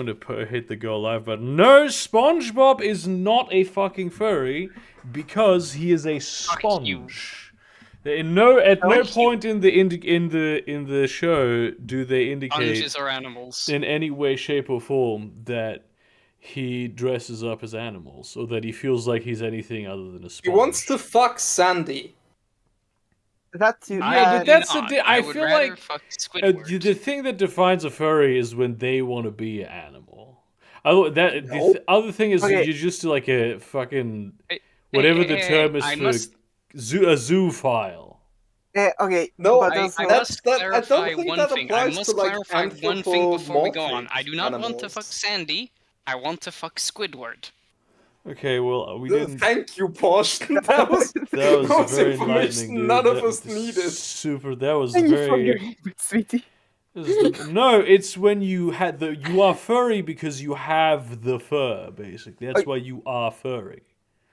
I'm gonna hit the go live button. No, SpongeBob is not a fucking furry because he is a sponge. At no point in the show do they indicate Sponges are animals. in any way, shape, or form that he dresses up as animals or that he feels like he's anything other than a sponge. He wants to fuck Sandy. That's you. Yeah, but that's I would feel rather like fuck Squidward. the thing that defines a furry is when they want to be an animal. The other thing is you're just like a fucking whatever the term is for a zoophile. Okay. No, but I also, must I clarify don't think one that thing. I applies must to, like, clarify one thing before we go on. I do not anthropomorphic want to fuck animals. Sandy. I want to fuck Squidward. Okay, well we didn't. Thank you, Porsche. That was very information enlightening, dude. none of That us was needed. Super. That was thank you for your very. input, sweetie. No, it's when you are furry because you have the fur. Basically, that's why you are furry.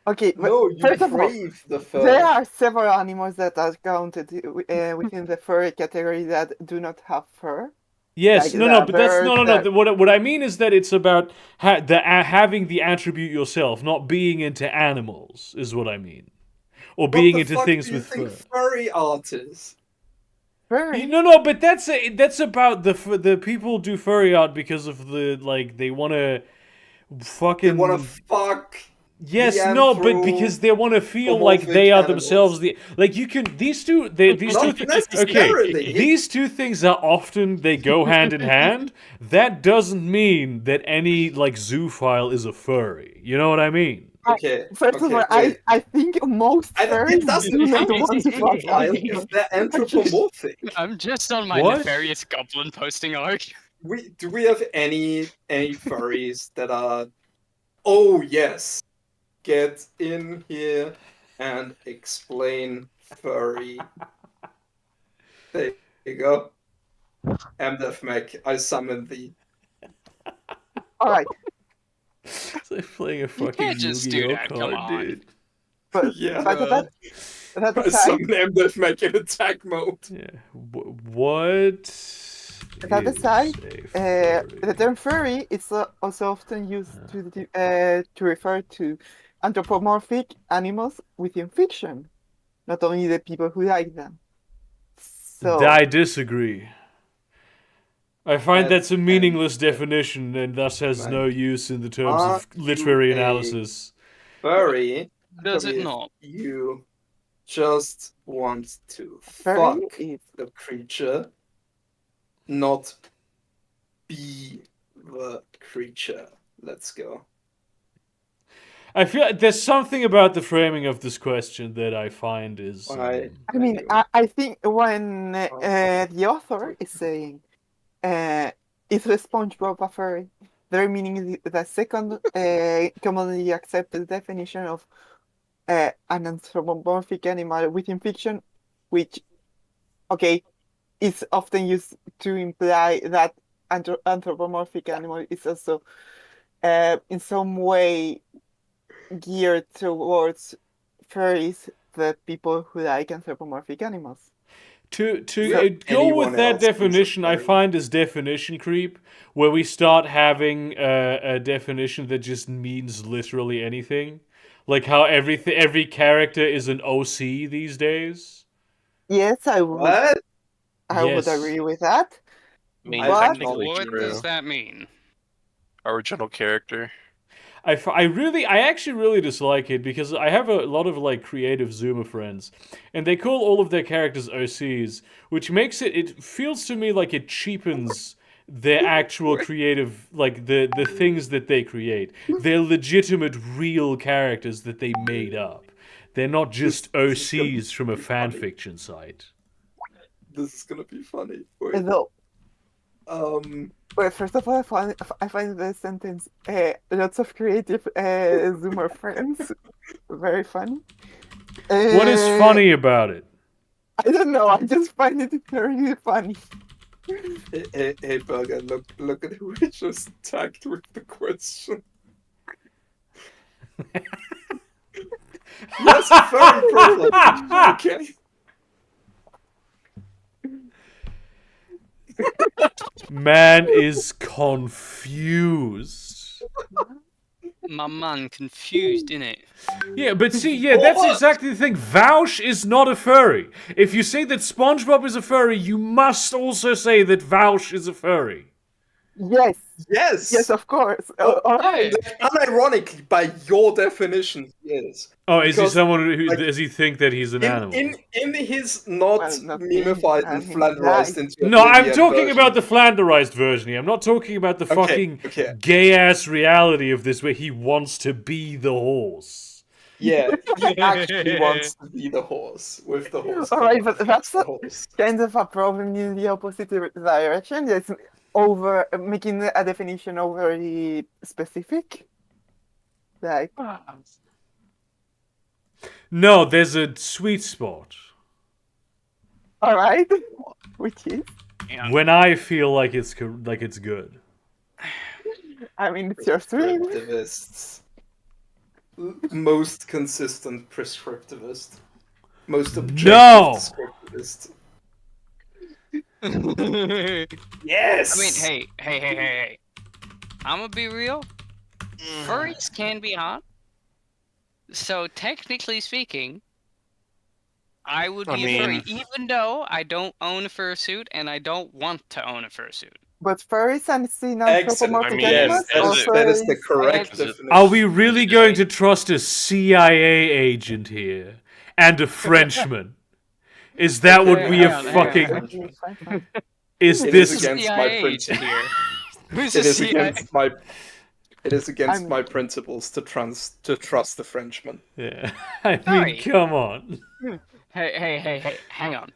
Okay, but No, you first of all, crave the fur. there are several animals that are counted within the furry category that do not have fur. Yes, Like but that's no. What I mean is that it's about having the attribute yourself, not being into animals, is what I mean, or being into things with fur. Furry artists. Furry? No, but that's about the people do furry art because of they want to fucking. They want to fuck. Yes, no, but because they want to feel like they are themselves. These two things are often they go hand in hand. That doesn't mean that any zoophile is a furry. You know what I mean? Okay. First of all, I think most furries it doesn't do not count want as to fuck zoophile animals. if they're anthropomorphic. I'm just on my What? nefarious goblin posting arc. Do we have any furries that are? Oh yes, get in here and explain furry. There you go. MDFMech, I summon thee. All right, It's like playing a fucking can't just do Yu-Gi-Oh that, come card, on. dude. but Yeah. that I aside, summon MDFMech in attack mode. Yeah. What? that is aside, a the furry? term furry is also often used to refer to anthropomorphic animals within fiction, not only the people who like them. So I disagree. I find that's a meaningless and- definition and thus has Right. no use in the terms Are of literary you a- analysis. Furry. Does it if not? You just want to furry fuck is the creature, not be the creature. Let's go. I feel like there's something about the framing of this question that I find is. Why? I mean, I think when the author is saying, is the SpongeBob a furry? Their meaning is the second commonly accepted definition of an anthropomorphic animal within fiction, which, okay, is often used to imply that anthropomorphic animal is also in some way geared towards furries, the people who like anthropomorphic animals. To Yeah, go with anyone that else is a definition, I furry. find is definition creep, where we start having a definition that just means literally anything, like how every character is an OC these days. Yes, I would. What? I would Yes. agree with that. I mean, What? technically What true. does that mean? Original character. I actually really dislike it because I have a lot of creative Zoomer friends, and they call all of their characters OCs, which makes it feels to me like it cheapens their actual creative, the things that they create. They're legitimate, real characters that they made up. They're not just This is gonna OCs from a be fan funny. fiction site. This is gonna be funny. Wait. Though, Um. well, first of all, I find the sentence lots of creative Zoomer friends very funny. What is funny about it? I don't know. I just find it very funny. Hey, Burger, look at who we just tagged with the question. Yes, furry profile. Okay. Man is confused. My man confused, innit? Yeah, but see, yeah, that's exactly the thing. Vouch is not a furry. If you say that SpongeBob is a furry, you must also say that Vouch is a furry. Yes, Yes. yes, of course. All right. Unironically, by your definition, yes. Oh, is he Because, someone who like, does he think that he's an animal? In his not Well, not memified me, and he flanderized died. into No, I'm oblivion talking version. about the flanderized version here. I'm not talking about the fucking okay. gay-ass reality of this where he wants to be the horse. Yeah, he actually wants to be the horse with the horse. All right, but that's the a, horse. kind of a problem in the opposite direction. It's over making a definition overly specific. Like, No, there's a sweet spot. all right, which is, Yeah. When I feel like it's good. I mean, it's your stream. Prescriptivists. Most consistent prescriptivist. Most objective No! descriptivist. I Yes! mean, hey. I'm gonna be real. Furries can be hot. So technically speaking, I would I be a furry, mean- even though I don't own a fursuit and I don't want to own a fursuit. But furries and seen Excellent. anthropomorphic I mean, animals Yes, also that is the is- correct Is it- definition. Are we really going to trust a CIA agent here and a Frenchman? Is that what Okay, we hang are on, hang fucking? on. Okay, fine. Is It this? is against CIA my agent principles. here. Who's It the is CIA? against my. It is against I'm- my principles to trust the Frenchman. Yeah, I mean, Sorry. come on. Hey, hang on.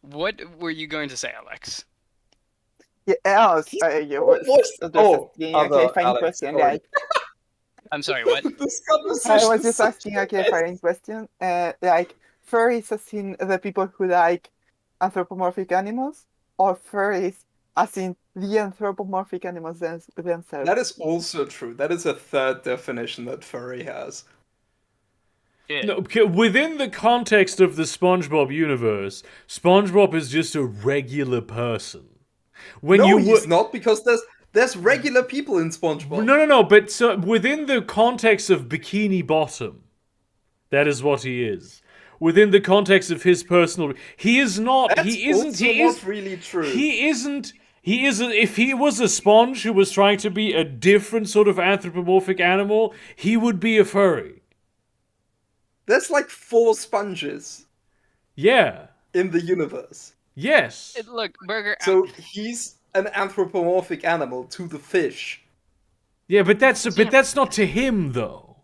What were you going to say, Alex? Yeah, else, you What was- just oh, asking, other okay, fine Alex, question. sorry. Like, I'm sorry, what? This I conversation was is just so asking, okay, bad. fine question. Like, furries as in the people who like anthropomorphic animals, or furries as in the anthropomorphic animals themselves? That is also true. That is a third definition that furry has. Yeah. No, okay, within the context of the SpongeBob universe, SpongeBob is just a regular person. When No, you he's not, because there's regular people in SpongeBob. No, but so within the context of Bikini Bottom, that is what he is. Within the context of his personal, he is not. That's he isn't. also He not is really true. He isn't. He is. If he was a sponge who was trying to be a different sort of anthropomorphic animal, he would be a furry. There's like 4 sponges Yeah. in the universe. Yes. Look, Burger. So he's an anthropomorphic animal to the fish. Yeah, but that's not to him though.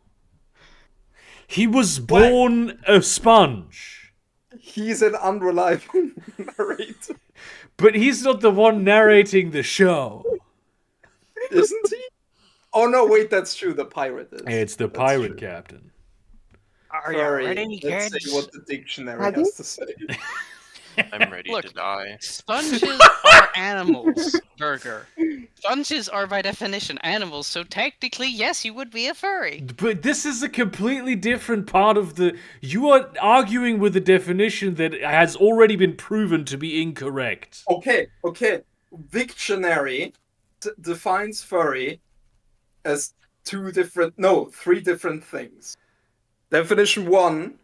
He was born a sponge. He's an unreliable narrator, But he's not the one narrating the show. isn't he? Oh no, wait, that's true. The pirate is. It's the That's pirate true. captain. Are you Sorry, ready, let's kids? see what the dictionary Ready? has to say. I'm ready Look. to die. Sponges are animals, Burger. Sponges are by definition animals, so technically, yes, you would be a furry. But this is a completely different part of the. You are arguing with a definition that has already been proven to be incorrect. Okay. Dictionary defines furry as 3 different things. Definition 1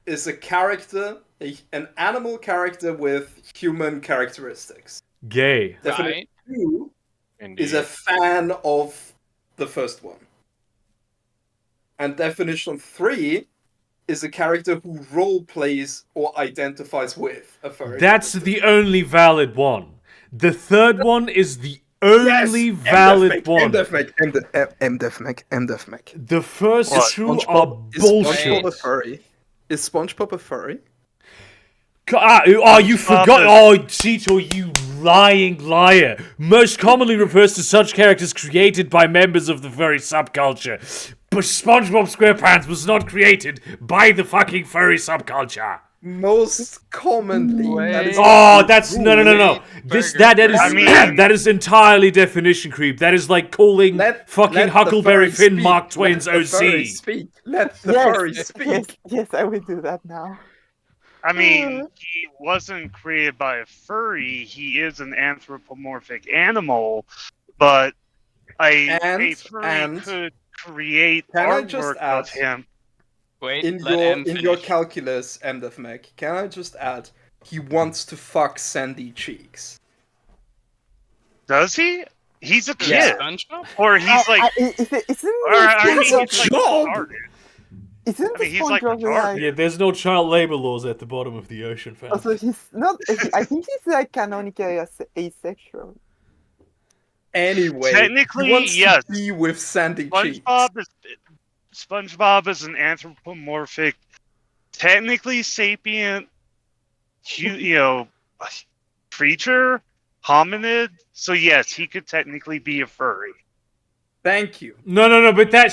is a character, an animal character with human characteristics. Gay. Definition Right? 2 Indeed. is a fan of the first one. And definition 3 is a character who role plays or identifies with a furry. That's the only valid one. The third one is the only valid one. MDFMAC. The first What? two are bullshit. SpongeBob a furry? Is SpongeBob a furry? You forgot. Oh, Cheeto, you lying liar. Most commonly refers to such characters created by members of the furry subculture. But SpongeBob SquarePants was not created by the fucking furry subculture. Most commonly. That is Oh, that's no. Burger. That is entirely definition creep. That is like calling fucking let the Huckleberry furry Finn speak. Mark Twain's Let the furry OC. speak. Let the Yes, furry speak. yes, I will do that now. I mean, he wasn't created by a furry. He is an anthropomorphic animal, but a furry could create Can I just artwork add, of him. Wait, in let your M in your finish. calculus, MDFMech, can I just add, he wants to fuck Sandy Cheeks. Does he? He's a Yeah. kid, SpongeBob? or he's like, isn't That's he's a like job! retarded. Isn't I mean, he's like SpongeBob retarded. Yeah, there's no child labor laws at the bottom of the ocean, fam. Also, he's not. I think he's like canonically asexual. Anyway, Technically, he wants yes. to be with Sandy Cheeks. SpongeBob is an anthropomorphic, technically sapient, creature, hominid. So yes, he could technically be a furry. Thank you. No, but what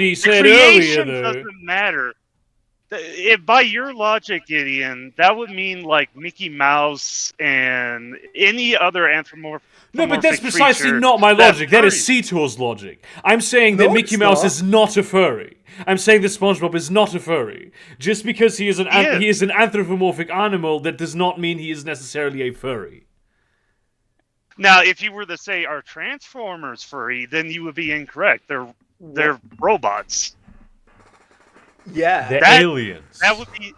he said Creation earlier, though. doesn't matter. By your logic, Gideon, that would mean like Mickey Mouse and any other anthropomorphic. No, but that's precisely creature not my logic. That is furries. Cetor's logic. I'm saying No, that Mickey it's Mouse not. is not a furry. I'm saying that SpongeBob is not a furry. Just because he is an anthropomorphic animal, that does not mean he is necessarily a furry. Now, if you were to say are Transformers furry, then you would be incorrect. They're robots. Yeah. They're That- aliens. That would be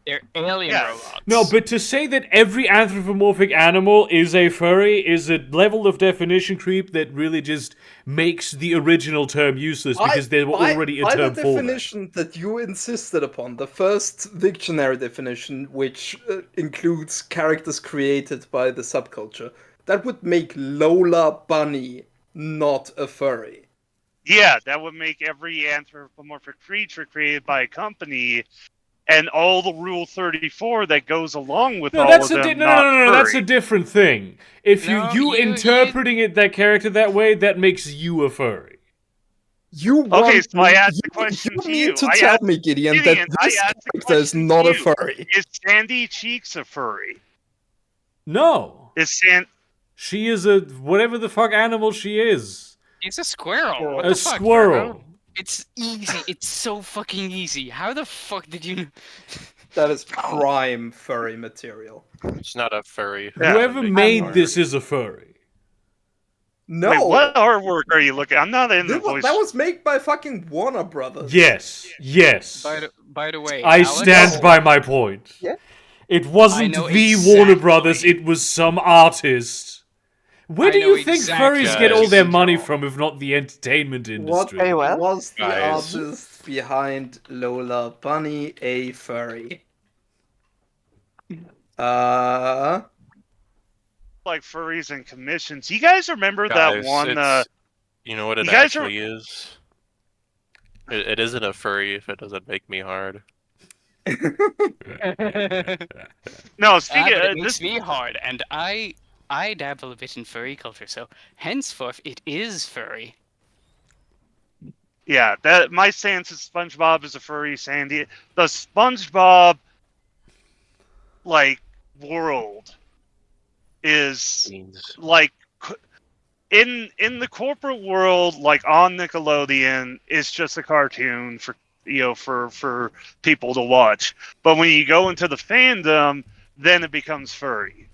They're alien Yeah. robots. No, but to say that every anthropomorphic animal is a furry is a level of definition creep that really just makes the original term useless because there were already a by term the for that. definition that you insisted upon, the first dictionary definition, which includes characters created by the subculture, that would make Lola Bunny not a furry. Yeah, that would make every anthropomorphic creature created by a company and all the Rule 34 that goes along with No, all that's of a them. no. That's a different thing. If No, you interpreting that character that way, that makes you a furry. You Okay, want so I me- asked the question you to need you. to I tell asked- me, Gideon, Gideon, that I this asked the character is question not to a you. furry. Is Sandy Cheeks a furry? No, Is she is a whatever the fuck animal she is. It's a squirrel. What A the fuck, squirrel. Virgo? It's easy. It's so fucking easy. How the fuck did you? That is prime furry material. It's not a furry. Yeah. Whoever made this is a furry. No, Wait, what artwork are you looking? I'm not in the voice. that was made by fucking Warner Brothers. Yes. By the way, I Alex, stand by my point. Yeah. It wasn't I know the Warner exactly. Brothers, it was some artist. Where I do know you think exactly furries what get all you're their saying, money Joel. from if not the entertainment What industry? Very well. was the Guys. artist behind Lola Bunny a furry? Like furries and commissions. You guys remember Guys, that one? you know what it you guys are- actually is? It isn't a furry if it doesn't make me hard. No, speaking but it of makes this. me hard, and I dabble a bit in furry culture, so henceforth it is furry. Yeah, that my stance is SpongeBob is a furry. Sandy, the SpongeBob world is Means like in the corporate world, like on Nickelodeon, it's just a cartoon for for people to watch. But when you go into the fandom, then it becomes furry.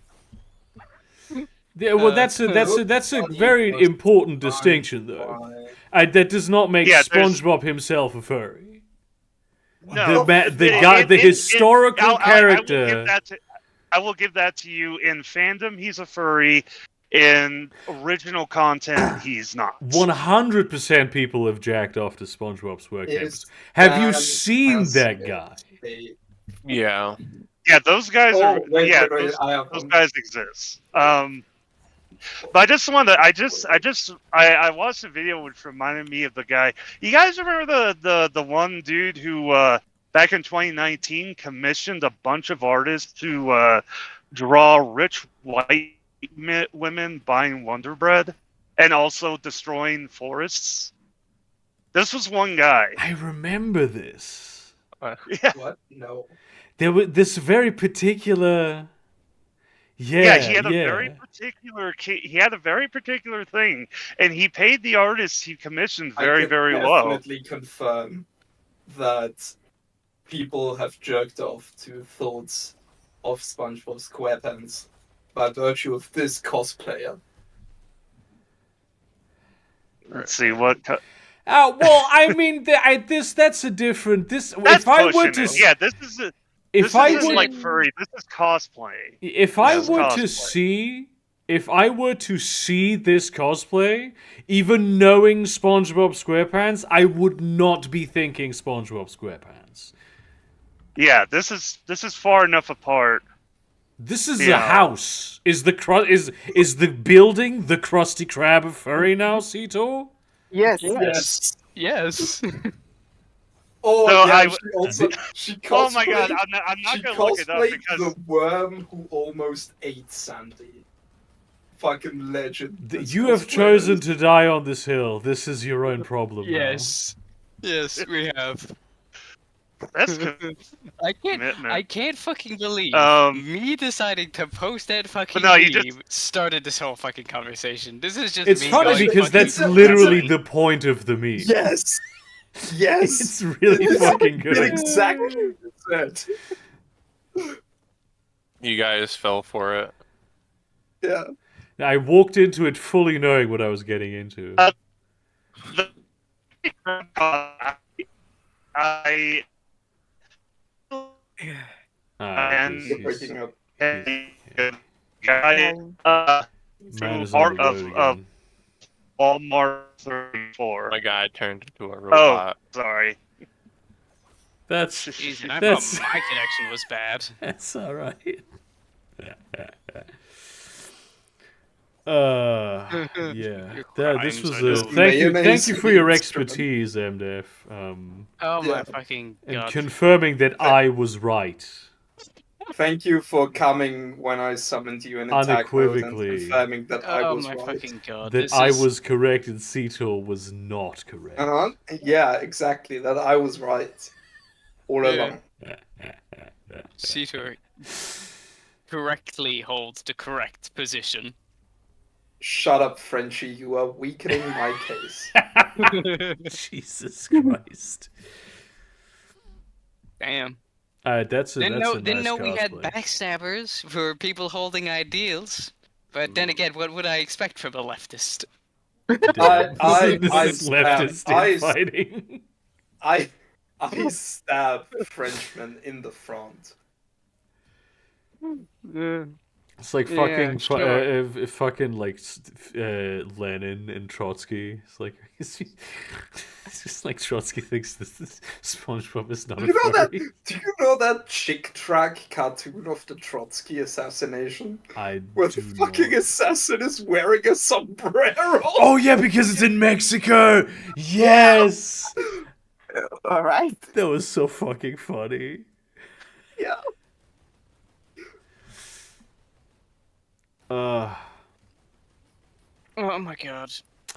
Yeah, well, that's a very important distinction, though. That does not make Yeah, there's- SpongeBob himself a furry. No, The historical character. I will give that to you. In fandom, he's a furry. In original content, he's not. 100% people have jacked off to SpongeBob's work. Is Have you that seen that possible? guy? yeah. Yeah, those guys are. Wait, Yeah, wait, those, I have those them. guys exist. But I just wanted. I watched a video which reminded me of the guy. You guys remember the one dude who back in 2019 commissioned a bunch of artists to draw rich white women buying Wonder Bread and also destroying forests? This was one guy. I remember this. Yeah. What? No. There was this very particular. Yeah, he had a very particular. He had a very particular thing, and he paid the artists he commissioned very, I can very well. definitely confirm that people have jerked off to thoughts of SpongeBob SquarePants by virtue of this cosplayer. Let's see what. Well, I mean, that's a different. That's if I were pushing to, it. Yeah, this is. if This I isn't were, like furry. This is cosplay. if I This is were to cosplay. see, if I were to see this cosplay, even knowing SpongeBob SquarePants, I would not be thinking SpongeBob SquarePants. Yeah, this is far enough apart. This is Yeah. a house. Is the building the Krusty Krab of furry now, Sito? Yes. Yes. Yes. Oh, No, yeah, I- she also she Oh my god, cosplayed- I'm not she gonna look it up cosplayed because the worm who almost ate Sandy. Fucking legend. this You have cosplayer chosen is. to die on this hill. This is your own problem. Yes. Yes, we have. that's I commitment. can't fucking believe me deciding to post that fucking no, you meme started this whole fucking conversation. This is just It's me funny going because fucking that's It's- literally insane. the point of the meme. Yes. Yes. It's really This fucking is good. exactly what it. You guys fell for it. Yeah. I walked into it fully knowing what I was getting into. I Ah, and- You're breaking up. guy man is art on the road of again. Walmart 34. My guy turned into a Oh, robot. sorry. That's Jeez, and I That's- thought my connection was bad. that's all right. Yeah. This crimes was are a just thank you mayonnaise for your instrument. expertise, MDF. Oh my Yeah. fucking And god. confirming that I was right. Thank you for coming when I summoned you in attack mode and Unequivocally. confirming that I Oh was my right. fucking god. That This I is- was correct and Cetor was not correct. Uh-huh. Yeah, exactly. That I was right. All Yeah. along. Cetor correctly holds the correct position. Shut up, Frenchie. You are weakening my case. Jesus Christ. Damn. That's a Didn't that's know, a didn't nice know we had cosplay. backstabbers for people holding ideals. But then again, what would I expect from a leftist? This I is leftist I- fighting. I stab Frenchmen in the front. It's like Yeah, fucking, sure. fucking like Lenin and Trotsky. It's like it's just like Trotsky thinks this SpongeBob is not Do a you know that? furry. Do you know that Chick Track cartoon of the Trotsky assassination, I where do the fucking not. assassin is wearing a sombrero? Oh yeah, because it's in Mexico. Yes, All right. that was so fucking funny. Yeah. Oh my god.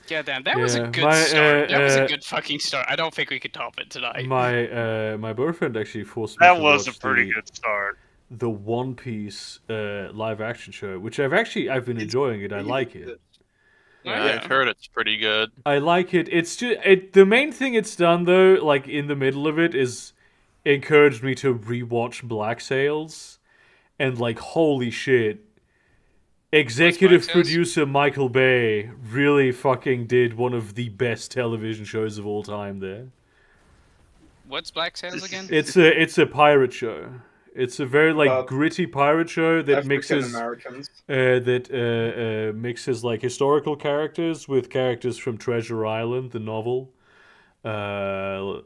Yeah, damn, that was a Yeah, good my, start. That was a uh, good fucking start. I don't think we could top it tonight. My boyfriend actually forced me That to was a watch pretty good start. the One Piece live action show, which I've been enjoying it. I like it. Yeah, Yeah. I've heard it's pretty good. I like it. It's just the main thing it's done though, like in the middle of it, is encouraged me to rewatch Black Sails, and like holy shit, executive Black Sails? producer Michael Bay really fucking did one of the best television shows of all time. There, What's Black Sails again? it's a pirate show. It's a very like About gritty pirate show that African mixes Americans. mixes like historical characters with characters from Treasure Island, the novel. And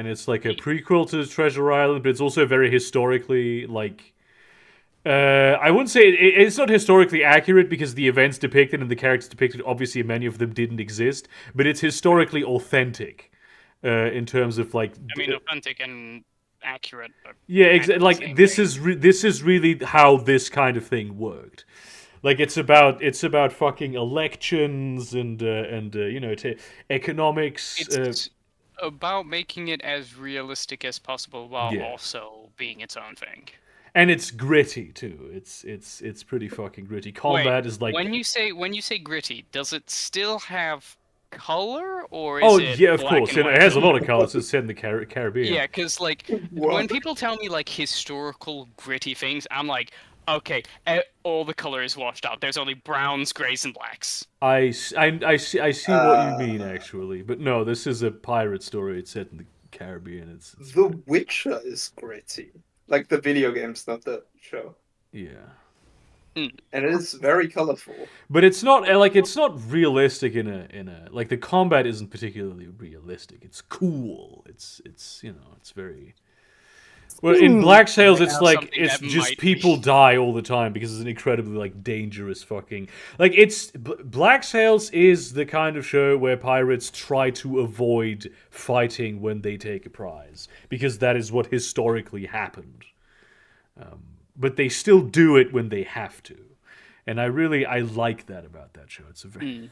it's like a prequel to Treasure Island, but it's also very historically like. I wouldn't say it's not historically accurate because the events depicted and the characters depicted, obviously, many of them didn't exist, but it's historically authentic in terms of like. I mean, authentic and accurate. But Yeah, kind of exactly. the Like same this thing. is this is really how this kind of thing worked. Like it's about fucking elections and you know economics. It's about making it as realistic as possible while Yeah. also being its own thing. And it's gritty too. It's pretty fucking gritty. Combat is like when you say gritty, does it still have color or is Oh it yeah, of black course. and It white? has a lot of colors. It's set in the Caribbean. Yeah, because like What? when people tell me like historical gritty things, I'm like, okay, all the color is washed out. There's only browns, grays, and blacks. I see what you mean actually, but no, this is a pirate story. It's set in the Caribbean. It's The Witcher is gritty. Like the video games, not the show. yeah. And it is very colorful. But it's not it's not realistic in a like the combat isn't particularly realistic. It's cool. It's it's very well in Black Sails it's Now like something it's that just might people be- die all the time because it's an incredibly like dangerous fucking like Black Sails is the kind of show where pirates try to avoid fighting when they take a prize because that is what historically happened. But they still do it when they have to. And I like that about that show. It's a very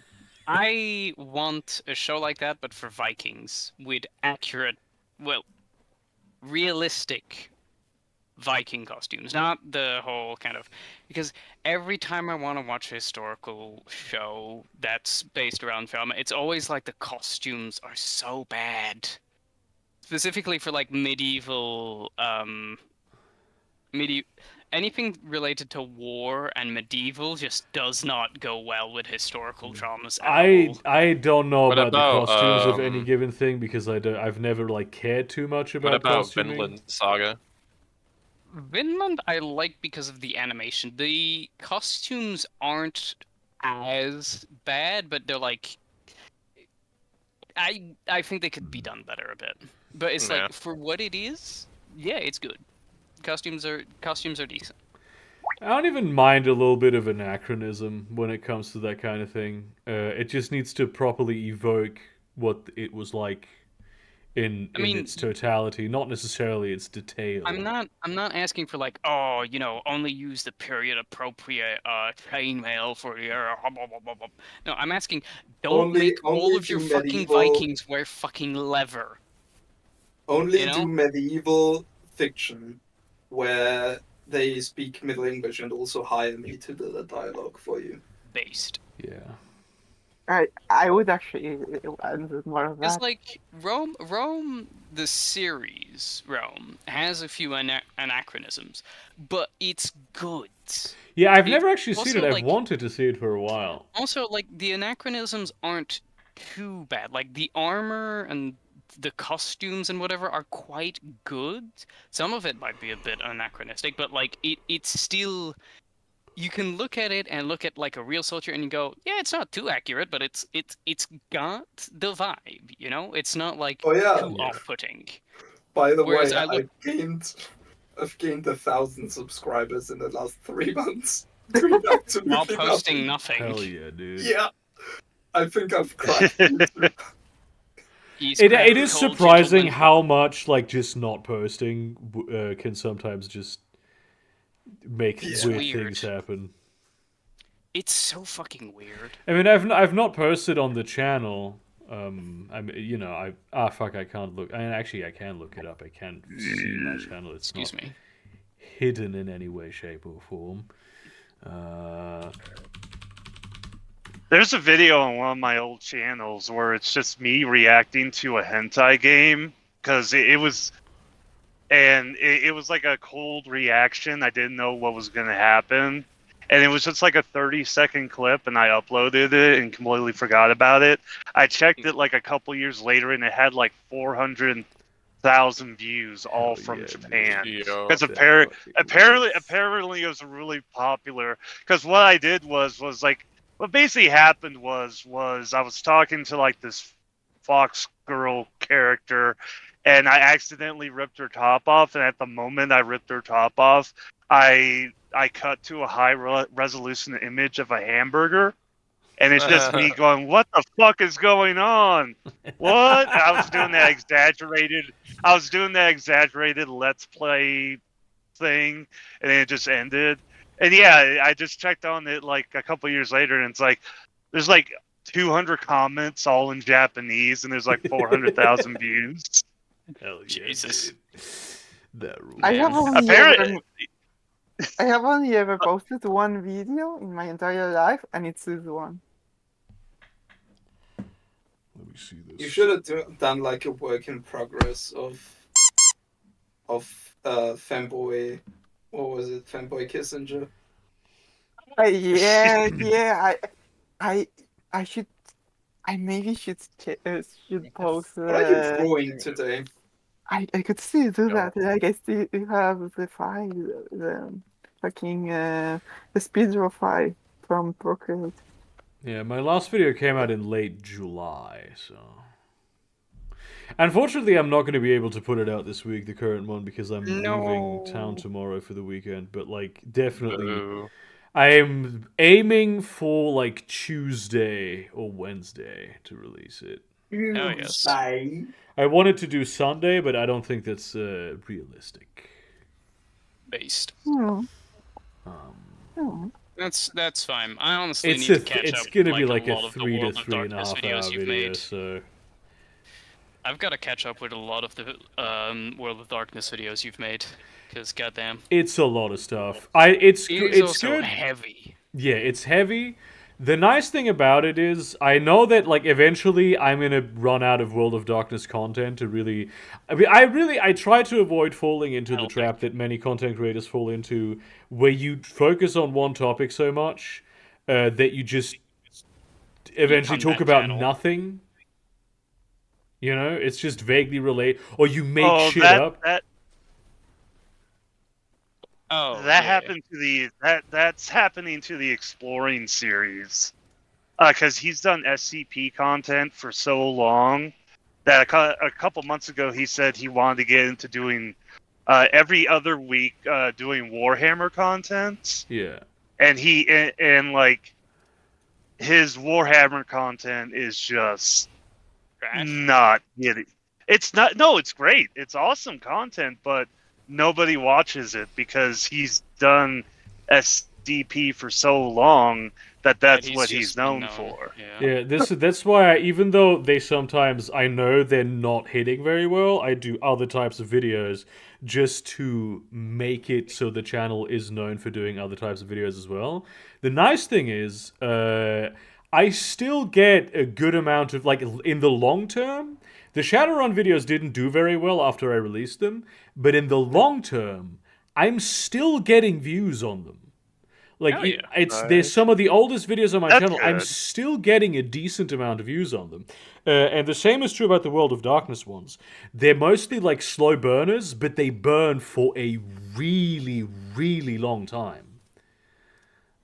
I want a show like that, but for Vikings with accurate, well, realistic Viking costumes, not the whole kind of because every time I want to watch a historical show that's based around film, it's always like the costumes are so bad. Specifically for like medieval anything related to war and medieval just does not go well with historical dramas at all. I don't know What about the about, costumes of any given thing because I've never like cared too much What about about costuming. Vinland Saga? Vinland I like because of the animation. The costumes aren't as bad, but they're like I think they could be done better a bit. But it's Yeah. like for what it is, yeah, it's good. Costumes are decent. I don't even mind a little bit of anachronism when it comes to that kind of thing. It just needs to properly evoke what it was like in I mean, its totality, not necessarily its detail. I'm not asking for like, oh, only use the period appropriate chainmail for your blah, blah, blah, blah. No, I'm asking don't make all only of your do fucking medieval- Vikings wear fucking leather. Only You know? do medieval fiction where they speak Middle English and also hire me to do the dialogue for you. Based. Yeah. I would actually want more of It's that. like Rome, the series Rome has a few anachronisms, but it's good. Yeah, I've It- never actually seen also, it. I've like- wanted to see it for a while. Also, like the anachronisms aren't too bad. Like the armor and the costumes and whatever are quite good. Some of it might be a bit anachronistic, but like it's still you can look at it and look at like a real soldier and you go, yeah, it's not too accurate, but it's got the vibe, It's not like Oh, yeah. too Yeah. off-putting. By the Whereas way, I look- I've gained 1,000 subscribers in the last 3 months. Doing absolutely While posting nothing. nothing. Hell yeah, dude. Yeah. I think I've cracked YouTube. He's It cracked is the cold surprising gentleman. how much like just not posting can sometimes just make It's weird weird. things happen. It's so fucking weird. I mean, I've not posted on the channel. Fuck, I can't look. Actually, I can look it up. I can see my channel. It's Excuse not me. hidden in any way, shape, or form. There's a video on one of my old channels where it's just me reacting to a hentai game because it was like a cold reaction. I didn't know what was gonna happen, and it was just like a 30-second clip, and I uploaded it and completely forgot about it. I checked it like a couple years later, and it had like 400,000 views, all Hell from yeah, Japan. Yo. Because That apparently fucking it was really popular. Because what I did was like, what basically happened was I was talking to like this fox girl character, and I accidentally ripped her top off. And at the moment I ripped her top off, I cut to a high resolution image of a hamburger. And it's just me going, what the fuck is going on? What? I was doing that exaggerated let's play thing, and then it just ended. And yeah, I just checked on it like a couple years later, and it's like there's like 200 comments all in Japanese, and there's like 400,000 views. Hell yeah, Jesus. dude. That rules. I have only Apparently- I have only ever posted one video in my entire life, and it's this one. see this. You should have done like a work in progress of Femboy. What was it? Femboy Kissinger. Yeah. I should. I maybe should post. What are you drawing today? I could still do No. that. Like I still have the file, the fucking the speeddraw file from Procreate. Yeah, my last video came out in late July, so. Unfortunately, I'm not going to be able to put it out this week, the current one, because I'm leaving town tomorrow for the weekend. But like, definitely, Boo. I am aiming for like Tuesday or Wednesday to release it. Oh, yes. Tuesday. I wanted to do Sunday, but I don't think that's realistic. Based. Hmm. Um, Hmm. That's fine. I honestly it's need to catch it's up gonna with, be like a a lot of the 3 to World of 3.5 Darkness hour videos you've video, made. so. I've got to catch up with a lot of the World of Darkness videos you've made, because goddamn, It's a lot of stuff. It's it's also good. heavy. Yeah, it's heavy. The nice thing about it is, I know that like eventually I'm gonna run out of World of Darkness content to really. I mean, I try to avoid falling into the trap that many content creators fall into, where you focus on one topic so much that you just eventually Become talk that about channel. nothing. You know, it's just vaguely relate, or you make Oh, shit that up. that Oh, that yeah. happened to the that's happening to the exploring series, because he's done SCP content for so long that a couple months ago he said he wanted to get into doing every other week doing Warhammer content, Yeah. and like his Warhammer content is just Trash. not getting. It's not. No, it's great. It's awesome content, but nobody watches it because he's done SDP for so long that that's what he's just been known for. Yeah. Yeah, that's why even though they sometimes I know they're not hitting very well, I do other types of videos just to make it so the channel is known for doing other types of videos as well. The nice thing is, I still get a good amount of like in the long term. The Shadowrun videos didn't do very well after I released them, but in the long term, I'm still getting views on them. Like Hell yeah. it's Nice. there's some of the oldest videos on my That's channel. I'm good. still getting a decent amount of views on them, and the same is true about the World of Darkness ones. They're mostly like slow burners, but they burn for a really, really long time.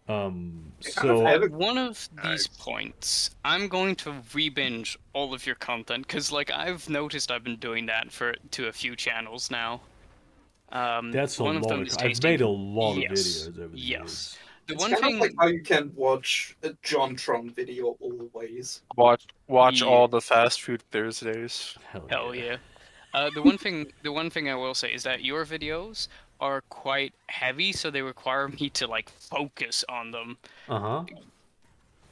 So have a- One of these points, I'm going to re-binge all of your content, because like I've noticed I've been doing that to a few channels now. that's a one of lot. them Of, is I've tasting- made a lot Yes, of videos over the yes. years. The It's one kind thing, of like how you can watch a JonTron video always. Watch Yeah. all the fast food Thursdays. hell yeah. The one thing I will say is that your videos are quite heavy, so they require me to like focus on them. Uh huh.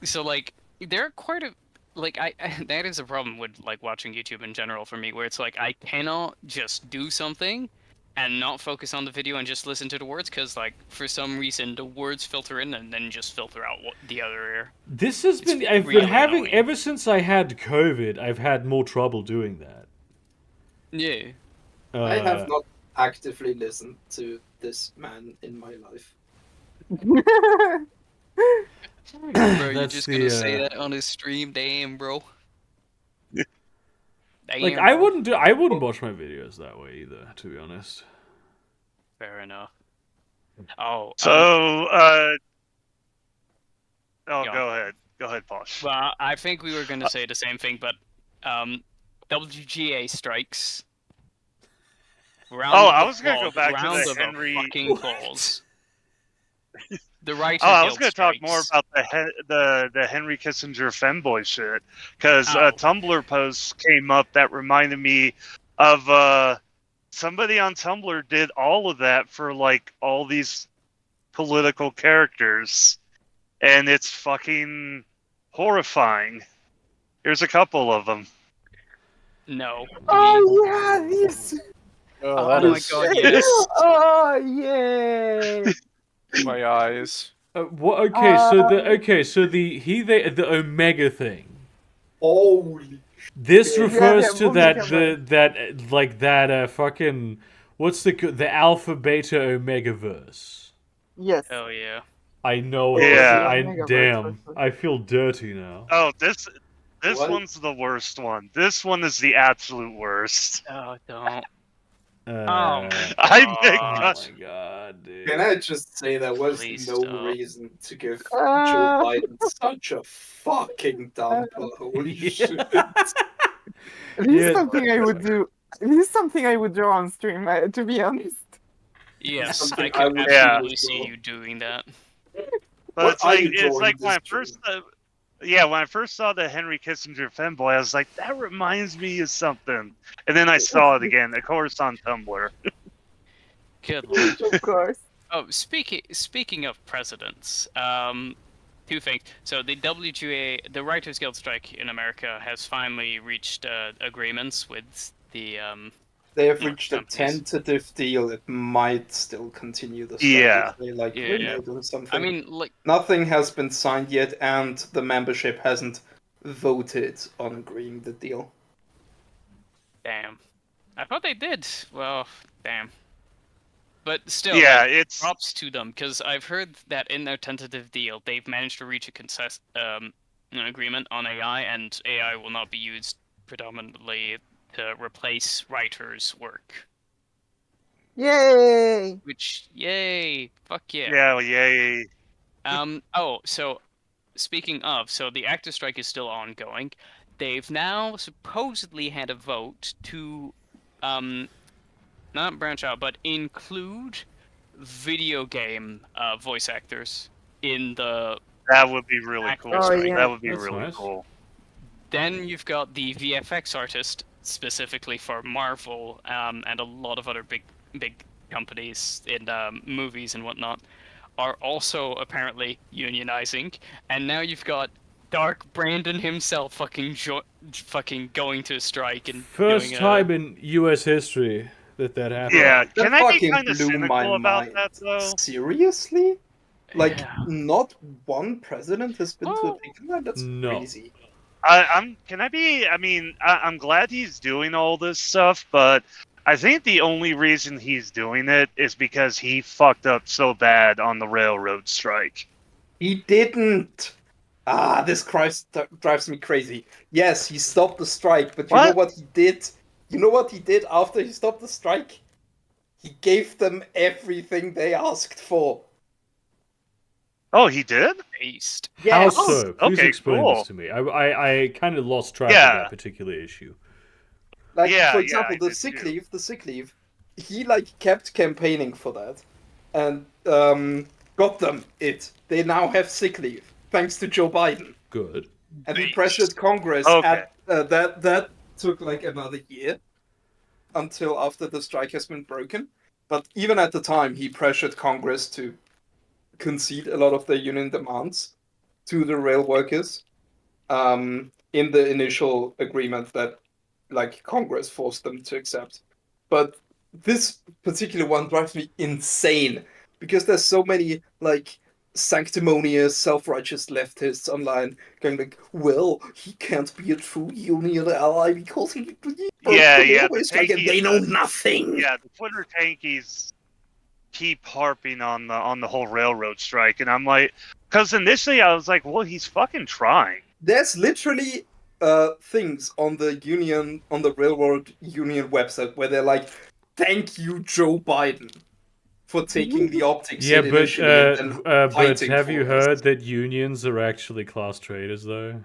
So like they're quite a like I that is a problem with like watching YouTube in general for me, where it's like I cannot just do something and not focus on the video and just listen to the words, because like for some reason the words filter in and then just filter out the other ear. This has been I've really been having annoying. ever since I had COVID. I've had more trouble doing that. Yeah. I have not actively listened to this man in my life. Bro, you're That's just the, gonna say that on his stream? Damn, bro. Like Damn, I bro. wouldn't watch my videos that way either, to be honest. Fair enough. Oh, So, Yeah. Go ahead, Posh. well, I think we were gonna say the same thing, but WGA strikes. Round Oh, of I was gonna go applause, back to round the of Henry- fucking applause. The right. Oh, I was going to talk more about the Henry Kissinger femboy shit, because Oh. a Tumblr post came up that reminded me of somebody on Tumblr did all of that for like all these political characters, and it's fucking horrifying. Here's a couple of them. No. Oh yeah, this. Oh, Oh that my is god, yes. Oh yeah. my eyes. What? Okay, so the Omega thing. Holy This Yeah, refers to movie that camera. fucking what's the Alpha Beta Omega verse. Yes. Oh yeah. I know what this is. Yeah. I Omega verse, damn. for sure. I feel dirty now. Oh, this What? one's the worst one. This one is the absolute worst. Oh, don't. Uh, I oh make my god, dude. Can I just say there was Please no stop. reason to give Joe Ah. Biden such a fucking dumper? Holy Yeah. shit. This Yeah. is something I would do. This is something I would do on stream, to be honest. Yes, something I I can would do absolutely as see well. you doing that. But What it's are like you it's drawing like when I this first when I first saw the Henry Kissinger femboy, I was like, that reminds me of something. And then I saw it again, of course, on Tumblr. Good lord. Of course. Oh, speaking of presidents, two things. So the WGA, the Writers Guild strike in America, has finally reached agreements with the They have reached a companies. tentative deal. It might still continue the strike Yeah. if they like Yeah. renege on something. I mean, like, Nothing has been signed yet, and the membership hasn't voted on agreeing the deal. damn. I thought they did. Well, damn. But still, Yeah, like, it's props to them, because I've heard that in their tentative deal, they've managed to reach an agreement on AI, and AI will not be used predominantly to replace writers' work. Yay! Which, yay! Fuck yeah! yeah, yay. Oh, so speaking of, so the actor strike is still ongoing. They've now supposedly had a vote to, not branch out, but include video game voice actors in the That would be really actor cool. strike. yeah. That would be That's really nice. cool. Then you've got the VFX artist specifically for Marvel and a lot of other big companies in movies and whatnot are also apparently unionizing, and now you've got Dark Brandon himself fucking going to a strike and First doing time in U.S. history that happened. Yeah, That can I be fucking kind of blew my cynical about mind. that, though? Seriously? Like, Yeah. not one president has been to a Well, big one? That's no. crazy. I'm glad he's doing all this stuff, but I think the only reason he's doing it is because he fucked up so bad on the railroad strike. He didn't. This drives me crazy. Yes, he stopped the strike, but you know What? what he did? You know what he did after he stopped the strike? He gave them everything they asked for. Oh, he did? Beast. How Yes. so? Please Okay, explain cool. this to me. I kind of lost track Yeah. of that particular issue. Like, Yeah, for yeah, example, I the did sick too. leave, he like kept campaigning for that, and got them it. They now have sick leave thanks to Joe Biden, Good. and he Nice. pressured Congress. Okay. That took like another year until after the strike has been broken. But even at the time, he pressured Congress to concede a lot of their union demands to the rail workers. In the initial agreement that like Congress forced them to accept. But this particular one drives me insane because there's so many like sanctimonious, self-righteous leftists online going like, "Well, he can't be a true union ally because he Yeah, broke the yeah, railway the strike and tankies, they know nothing." Yeah, the Twitter tankies keep harping on the whole railroad strike, and I'm like, because initially I was like, well, he's fucking trying. There's literally things on the railroad union website where they're like, "Thank you, Joe Biden, for taking the optics Yeah, hit but initially and then but fighting have for you us." heard that unions are actually class traders, though?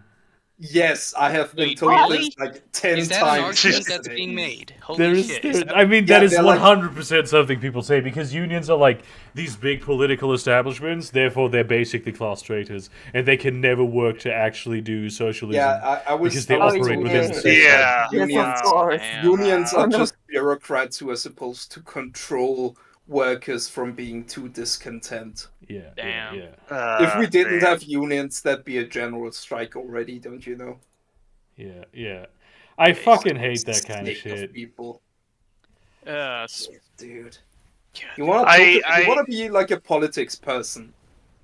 Yes, I have been Wait, told really? this like 10 Is that an times argument that's yesterday. being made? Holy There is, shit! there, Is that... I mean, Yeah, that is they're like- 100% something people say because unions are like these big political establishments. Therefore, they're basically class traders, and they can never work to actually do socialism. Yeah, I was because they I was operate told within the yesterday system. Yeah. that Yes, unions, of course. Damn. unions Oh, are no. just bureaucrats who are supposed to control workers from being too discontent. Yeah, Damn. yeah, If we didn't Damn. have unions, that'd be a general strike already, don't you know? yeah. I fucking hate that kind of Sick shit. people. Dude. God. You want I- to be like a politics person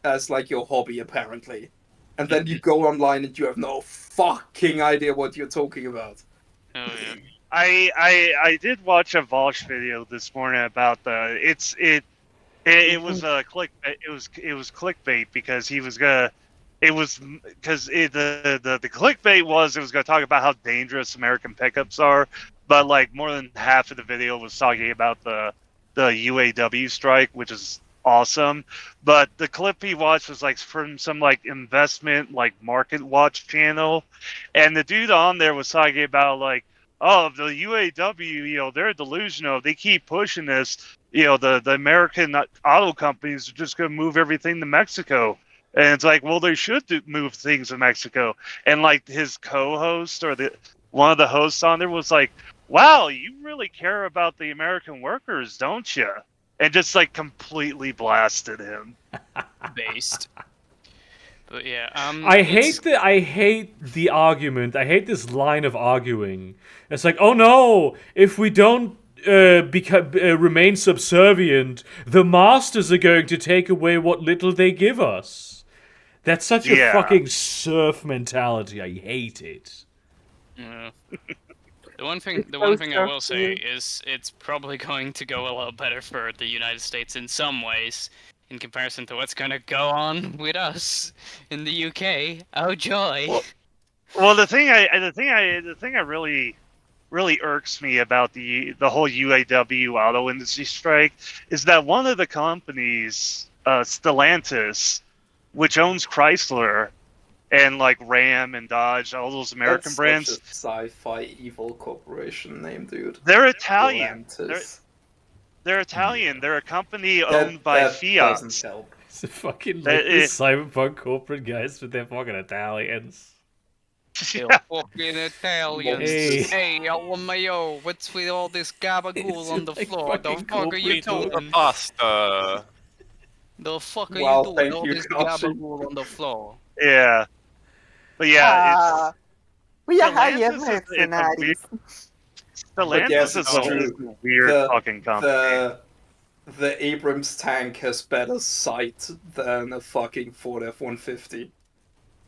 as like your hobby, apparently. and then you go online and you have no fucking idea what you're talking about. Oh yeah. I did watch a Volsh video this morning about it was a click it was clickbait because he was gonna it was because the clickbait was it was gonna talk about how dangerous American pickups are, but like more than half of the video was talking about the UAW strike, which is awesome. But the clip he watched was like from some like investment like market watch channel, and the dude on there was talking about like, oh, the UAW, they're delusional. They keep pushing this. The American auto companies are just going to move everything to Mexico. And it's like, well, they should move things to Mexico. And like his co-host or one of the hosts on there was like, wow, you really care about the American workers, don't you? And just like completely blasted him. Based. But yeah, I hate the argument. I hate this line of arguing. It's like, oh no, if we don't remain subservient, the masters are going to take away what little they give us. That's such a fucking serf mentality. I hate it. Yeah. The one thing I will say is it's probably going to go a lot better for the United States in some ways in comparison to what's going to go on with us in the UK. Oh joy! Well, the thing I really irks me about the whole UAW auto industry strike is that one of the companies, Stellantis, which owns Chrysler and like Ram and Dodge, all those American That's brands, such a sci-fi evil corporation name, dude. they're Italian. Stellantis. They're Italian. They're a company owned by that Fiat. doesn't help. It's a fucking like these cyberpunk corporate guys with their fucking Italians. You fucking Italians! Hey. Hey, LMAO, what's with all this gabagool on the Like floor? The fucking fuck are you corporate doing? Pasta. The fuck are Wow, you doing? thank All you, this Kelsey. gabagool on the floor. Yeah, but yeah, We are Stellantis higher it's a weird, mercenaries. Stellantis yes, is it's a true. weird The- fucking company. The Abrams tank has better sight than a fucking Ford F-150.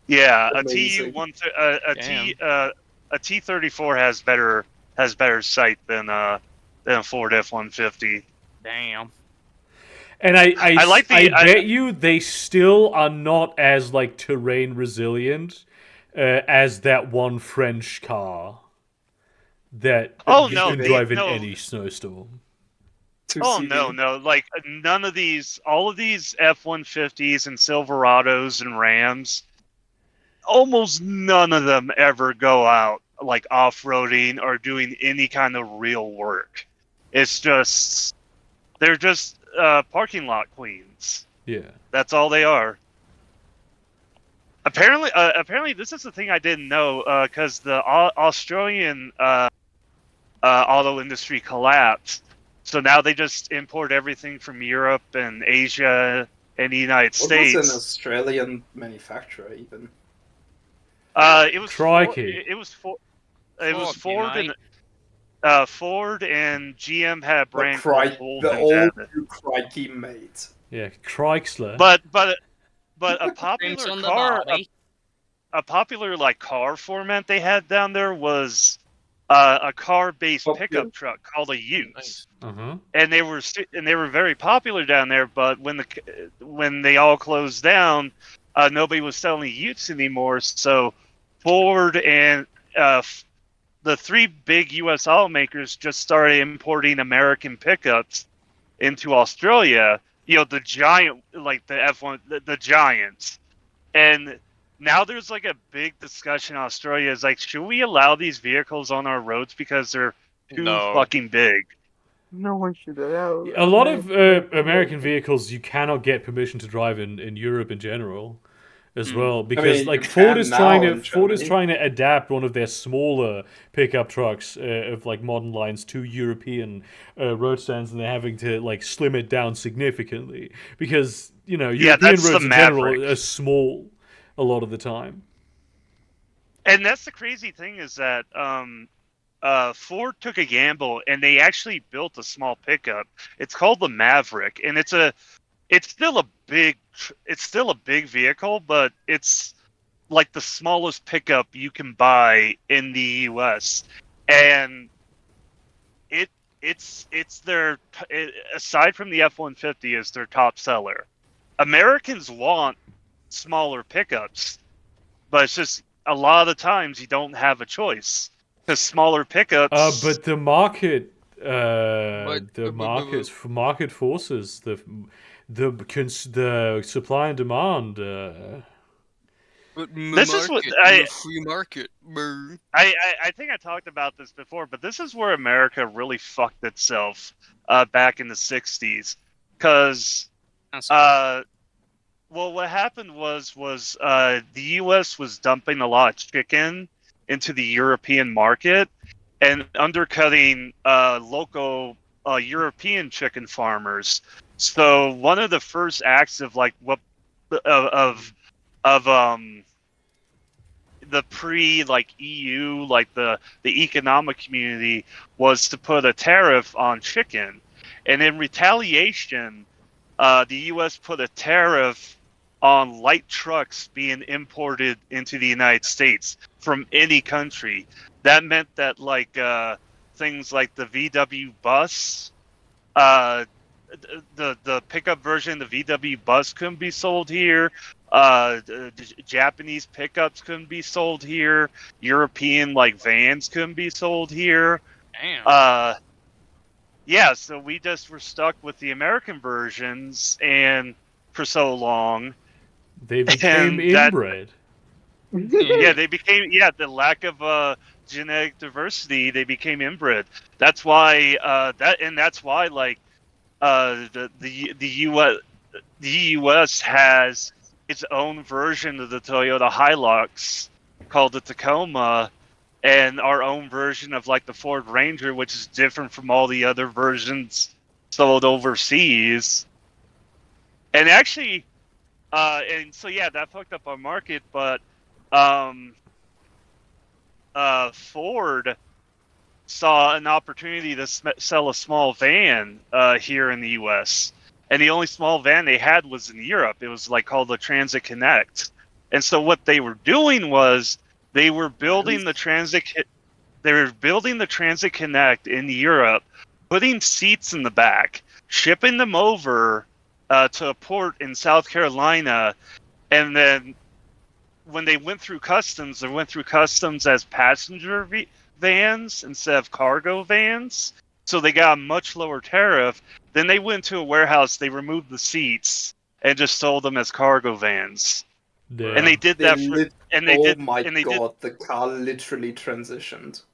Yeah, Amazing. a T-34 has better sight than a Ford F-150. Damn. And I like the- I- bet you they still are not as like terrain resilient as that one French car that Oh, you no, can they- drive in no. any snowstorm. Oh no, like none of these, all of these F-150s and Silverados and Rams, almost none of them ever go out like off-roading or doing any kind of real work. It's just they're just parking lot queens. Yeah. That's all they are. Apparently, this is the thing I didn't know because the Australian auto industry collapsed. So now they just import everything from Europe and Asia and the United What was an States. Australian manufacturer even? It was Crikey. Ford, Ford and GM had a The, brand cri- called the Holden. old new Crikey mate. Yeah, Chrysler. But a Prints popular on the car, body. a popular like car format they had down there was a car-based pickup truck called a Ute. Nice. Uh-huh. And they were very popular down there. But when they all closed down, nobody was selling Utes anymore. So Ford and the three big U.S. automakers just started importing American pickups into Australia. The giant, like the F1, the giants, and now there's like a big discussion in Australia. Is like, should we allow these vehicles on our roads because they're too No. fucking big? No one should allow. A lot of American vehicles you cannot get permission to drive in Europe in general, as well, because mean, like you Ford can is now trying in Germany. to adapt one of their smaller pickup trucks of like modern lines to European road stands, and they're having to like slim it down significantly because European that's the roads in general Maverick. are small a lot of the time. And that's the crazy thing is that Ford took a gamble and they actually built a small pickup. It's called the Maverick, and it's still a big vehicle, but it's like the smallest pickup you can buy in the U.S. and it's their aside from the F-150 is their top seller. Americans want smaller pickups, but it's just a lot of the times you don't have a choice because smaller pickups. But the market, But- market forces, the supply and demand. But This is what free market. I think I talked about this before, but this is where America really fucked itself back in the 60s. Because, well, what happened was the U.S. was dumping a lot of chicken into the European market and undercutting local European chicken farmers. So one of the first acts of like the pre like EU, like the economic community, was to put a tariff on chicken, and in retaliation, the U.S. put a tariff on light trucks being imported into the United States from any country. That meant that like things like the VW bus, the pickup version of the VW bus couldn't be sold here. Japanese pickups couldn't be sold here. European like vans couldn't be sold here. Damn. Yeah, so we just were stuck with the American versions, and for so long, They became And that- inbred. yeah, they became the lack of genetic diversity. They became inbred. That's why that's why like the U.S. has its own version of the Toyota Hilux called the Tacoma, and our own version of like the Ford Ranger, which is different from all the other versions sold overseas. And actually, and so yeah, that fucked up our market. But Ford saw an opportunity to sell a small van here in the U.S. And the only small van they had was in Europe. It was like called the Transit Connect. And so what they were doing was they were building the Transit Connect in Europe, putting seats in the back, shipping them over to a port in South Carolina, and then when they went through customs, they went through customs as passenger vans instead of cargo vans. So they got a much lower tariff. Then they went to a warehouse, they removed the seats, and just sold them as cargo vans. Yeah. And they did that for, and they oh did, my and they god, the car literally transitioned.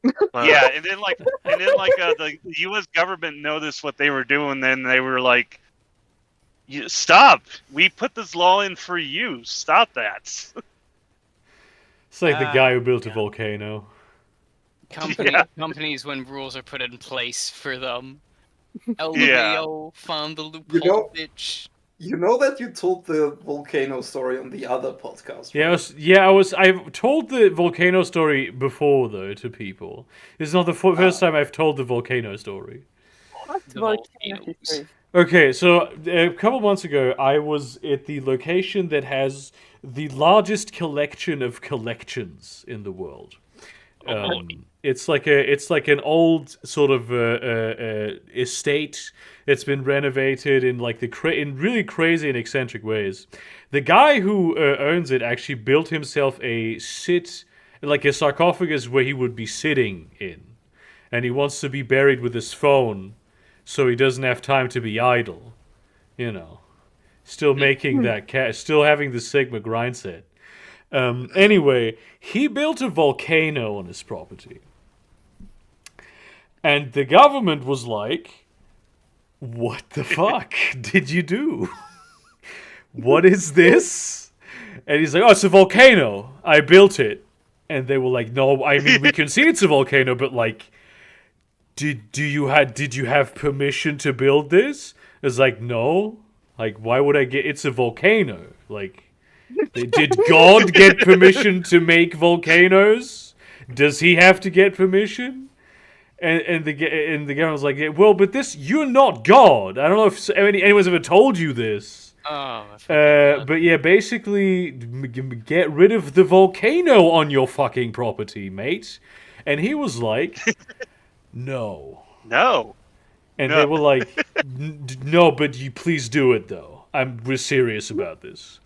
yeah, and then the U.S. government noticed what they were doing. Then they were like, "Stop! We put this law in for you. Stop that." It's like the guy who built a volcano. Companies, when rules are put in place for them. LMAO found the loophole, bitch. You know that you told the volcano story on the other podcast, right? I've told the volcano story before though to people. This is not the first time I've told the volcano story. What The volcano volcanoes. history? Okay, so a couple months ago, I was at the location that has the largest collection of collections in the world. It's like an old sort of estate that's been renovated in like in really crazy and eccentric ways. The guy who owns it actually built himself a sarcophagus where he would be sitting in, and he wants to be buried with his phone, so he doesn't have time to be idle. You know, still making that still having the Sigma grind set. Anyway, he built a volcano on his property. And the government was like, what the fuck did you do? What is this? And he's like, oh, it's a volcano. I built it. And they were like, no, I mean, we can see it's a volcano, but like, did you have permission to build this? It's like, no. Like, why would I it's a volcano. Like, did God get permission to make volcanoes? Does he have to get permission? And the guy was like, yeah, well, but you're not God. I don't know if anyone's ever told you this. Oh, I forgot that. But yeah, basically, get rid of the volcano on your fucking property, mate. And he was like, no. No. And No. they were like, no, but you please do it though. We're serious about this.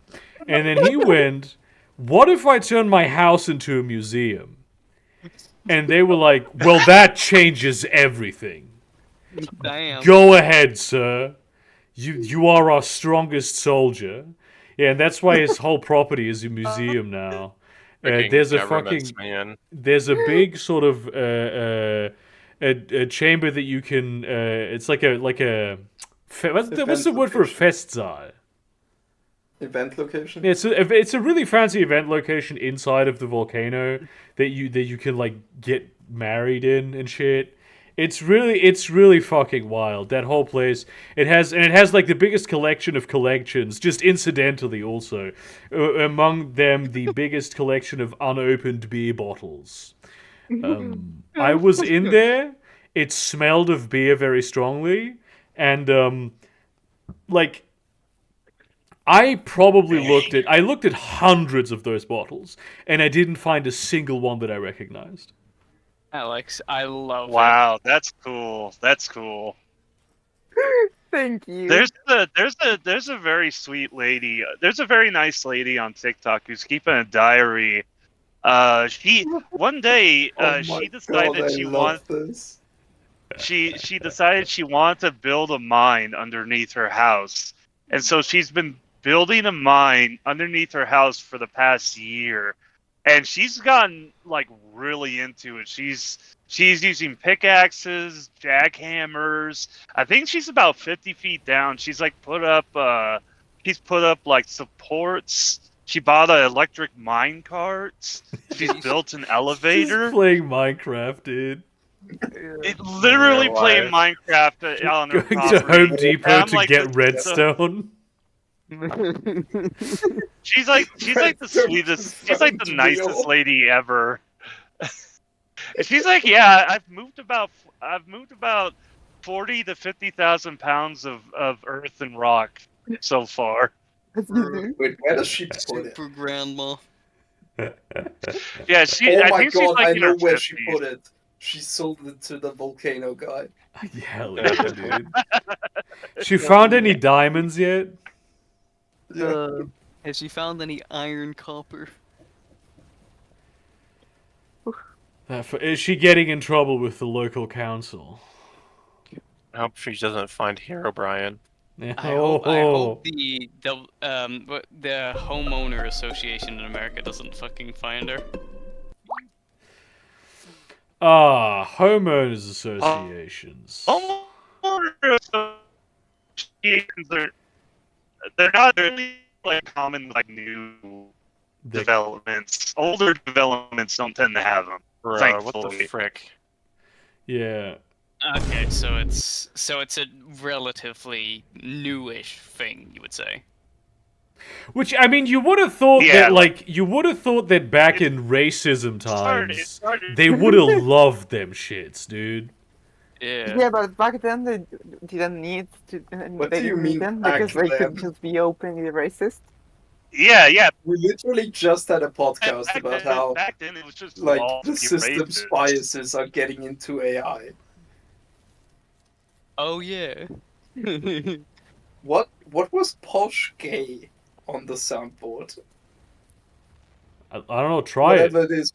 And then he went, what if I turn my house into a museum? And they were like, well, that changes everything. Damn. Go ahead, sir. You are our strongest soldier. Yeah, and that's why his whole property is a museum now. Freaking There's a governments, fucking man. there's a big sort of a chamber that you can. It's like a what's the word for a festsaal? Event location. Yeah, it's a really fancy event location inside of the volcano that you can like get married in and shit. It's really fucking wild, that whole place. It has like the biggest collection of collections, just incidentally also. Among them, the biggest collection of unopened beer bottles. I was in there. It smelled of beer very strongly, and like I looked at hundreds of those bottles, and I didn't find a single one that I recognized. Alex, I love it. Wow, that's cool. That's cool. Thank you. There's a very sweet lady. There's a very nice lady on TikTok who's keeping a diary. She one day Oh my she God, decided I she love this. she decided she wanted to build a mine underneath her house, and so she's been building a mine underneath her house for the past year, and she's gotten like really into it. She's using pickaxes, jackhammers. I think she's about 50 feet down. She's put up like supports. She bought an electric mine cart. She's built an elevator. She's playing Minecraft, dude. It literally Real playing life. Minecraft on her Going to property. Home Depot And I'm to like, get this is the- redstone. She's like the sweetest. She's like the nicest lady ever. And she's like, yeah, I've moved about 40 to 50,000 pounds of earth and rock so far. Wait, where does she put it? Super grandma. Yeah, Oh I my think she's God, like I in know her where she 50s. put it. She sold it to the volcano guy. Hell yeah, dude. She found any diamonds yet? Yeah. Has she found any iron copper? Is she getting in trouble with the local council? I hope she doesn't find Hero Brian. Yeah. I hope the homeowner association in America doesn't fucking find her. Homeowners associations. They're not really like common like new developments. Older developments don't tend to have them. Bro, what Thankfully. the frick? Yeah. Okay, so it's a relatively newish thing, you would say. Which, I mean, you would have thought Yeah, that back in racism It started- times, they would have loved them shits, dude. Yeah. Yeah, but back then they didn't need to. What They do you didn't mean need them back because they could then? just be openly racist. Yeah. We literally just had a podcast Back about then, how back then it was just like law the to be system's racist. biases are getting into AI. Oh yeah. What was posh gay on the soundboard? I don't know, try it. Whatever it is,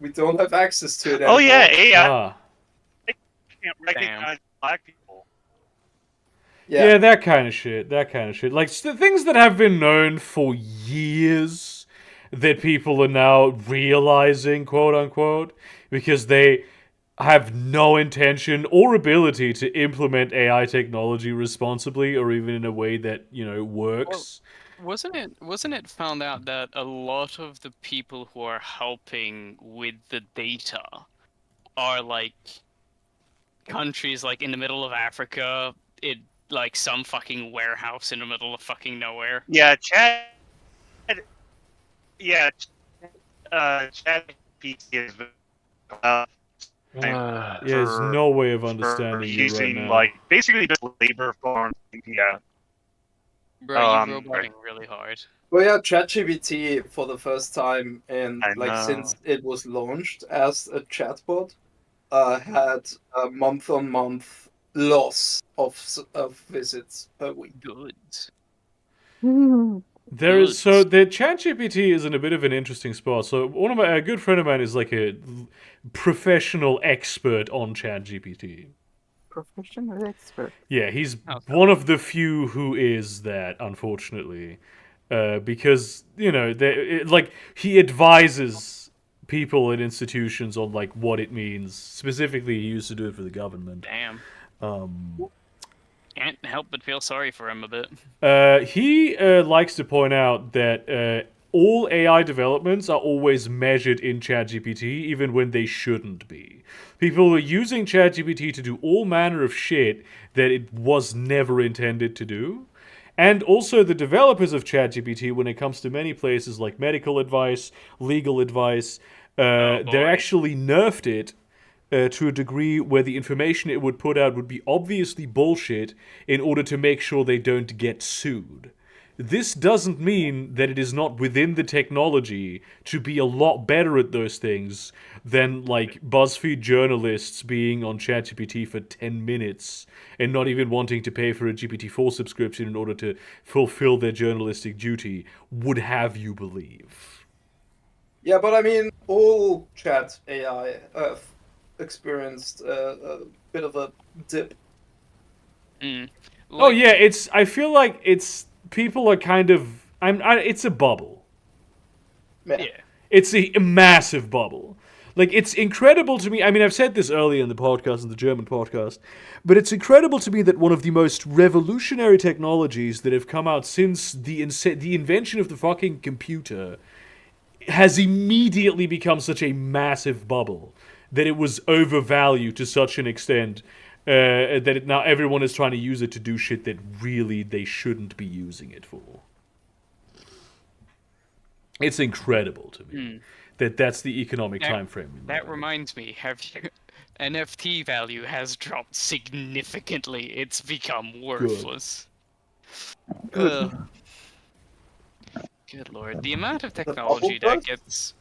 we don't have access to it Oh yeah, anymore. AI Ah. can't recognize black people. Yeah, that kind of shit. Like, things that have been known for years that people are now realizing, quote unquote, because they have no intention or ability to implement AI technology responsibly or even in a way that, works. Wasn't it found out that a lot of the people who are helping with the data are like countries like in the middle of Africa, like some fucking warehouse in the middle of fucking nowhere. Yeah, Chad. Yeah, Chad PT is Yeah, there's no way of understanding you right using now. like basically just labor farms. Yeah. Bro, you roboting really hard. Well, yeah, ChatGPT for the first time in I like know. since it was launched as a chatbot, had a month-on-month loss of visits per week. Good. There is Good. so the ChatGPT is in a bit of an interesting spot. So a good friend of mine is like a professional expert on ChatGPT. Professional expert. Yeah, he's Okay. one of the few who is that, unfortunately, because like he advises people and institutions on like what it means. Specifically, he used to do it for the government. Damn. Um, Can't help but feel sorry for him a bit. he likes to point out that all AI developments are always measured in ChatGPT, even when they shouldn't be. People are using ChatGPT to do all manner of shit that it was never intended to do. And also, the developers of ChatGPT, when it comes to many places like medical advice, legal advice, they boy. actually nerfed it to a degree where the information it would put out would be obviously bullshit in order to make sure they don't get sued. This doesn't mean that it is not within the technology to be a lot better at those things than like BuzzFeed journalists being on ChatGPT for 10 minutes and not even wanting to pay for a GPT-4 subscription in order to fulfill their journalistic duty would have you believe. Yeah, but I mean, all chat AI experienced a bit of a dip. Mm. Oh yeah, I feel like people are kind of it's a bubble. Yeah. It's a massive bubble. Like, it's incredible to me. I mean, I've said this earlier in the podcast, in the German podcast, but it's incredible to me that one of the most revolutionary technologies that have come out since the invention of the fucking computer has immediately become such a massive bubble that it was overvalued to such an extent that now everyone is trying to use it to do shit that really they shouldn't be using it for. It's incredible to me that's the economic time frame. That reminds me, NFT value has dropped significantly. It's become worthless. Good. Good lord. The amount of technology bubble that gets...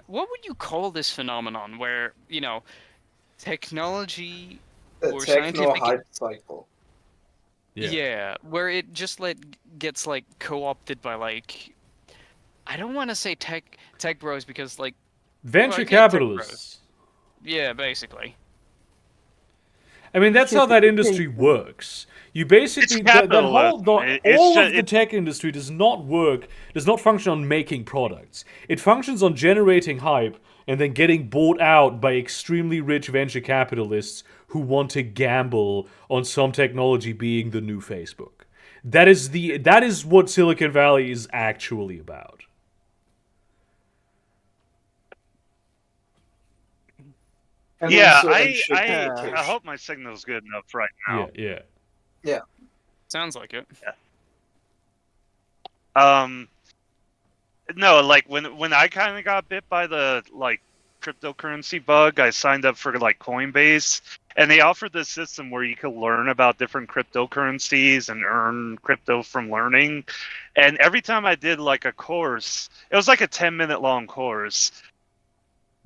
what would you call this phenomenon where, technology The or techno scientific... hype cycle. Yeah, where it just gets co-opted by I don't want to say tech bros because Venture well, yeah, tech capitalists. yeah, basically. I mean, that's how that industry works. You basically that whole all of the tech industry does not function on making products. It functions on generating hype and then getting bought out by extremely rich venture capitalists who want to gamble on some technology being the new Facebook. That is what Silicon Valley is actually about. And Yeah, also I gentrification. hope my signal's good enough right now. Yeah. Sounds like it. No, when I kind of got bit by the cryptocurrency bug, I signed up for Coinbase, and they offered this system where you could learn about different cryptocurrencies and earn crypto from learning. And every time I did a course, it was a 10-minute long course.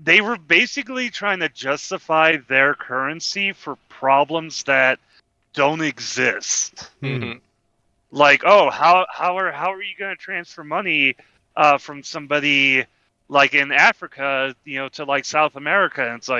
They were basically trying to justify their currency for problems that don't exist. Mm-hmm. How are you going to transfer money from somebody in Africa, to South America? And it's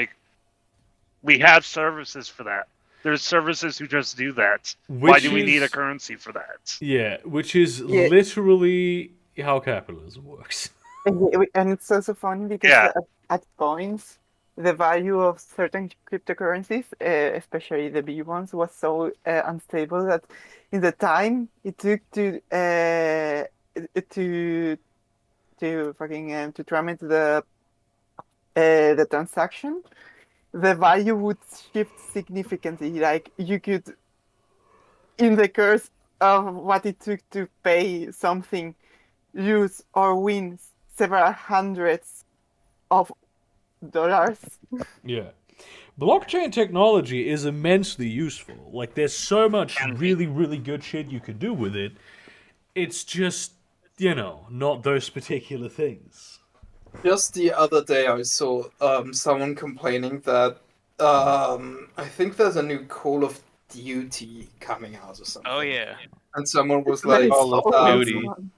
we have services for that. There's services who just do that. Why do we need a currency for that? Yeah, which is literally how capitalism works. And it's also funny because at points, the value of certain cryptocurrencies, especially the big ones, was so unstable that in the time it took to tramit the transaction, the value would shift significantly. Like you could, in the course of what it took to pay something, lose or win several hundreds of dollars. Yeah. Blockchain technology is immensely useful. Like, there's so much Can be. really, really good shit you could do with it. It's just, not those particular things. Just the other day, I saw someone complaining that I think there's a new Call of Duty coming out or something. Oh yeah. And someone was That is like, Call of so Duty. fun.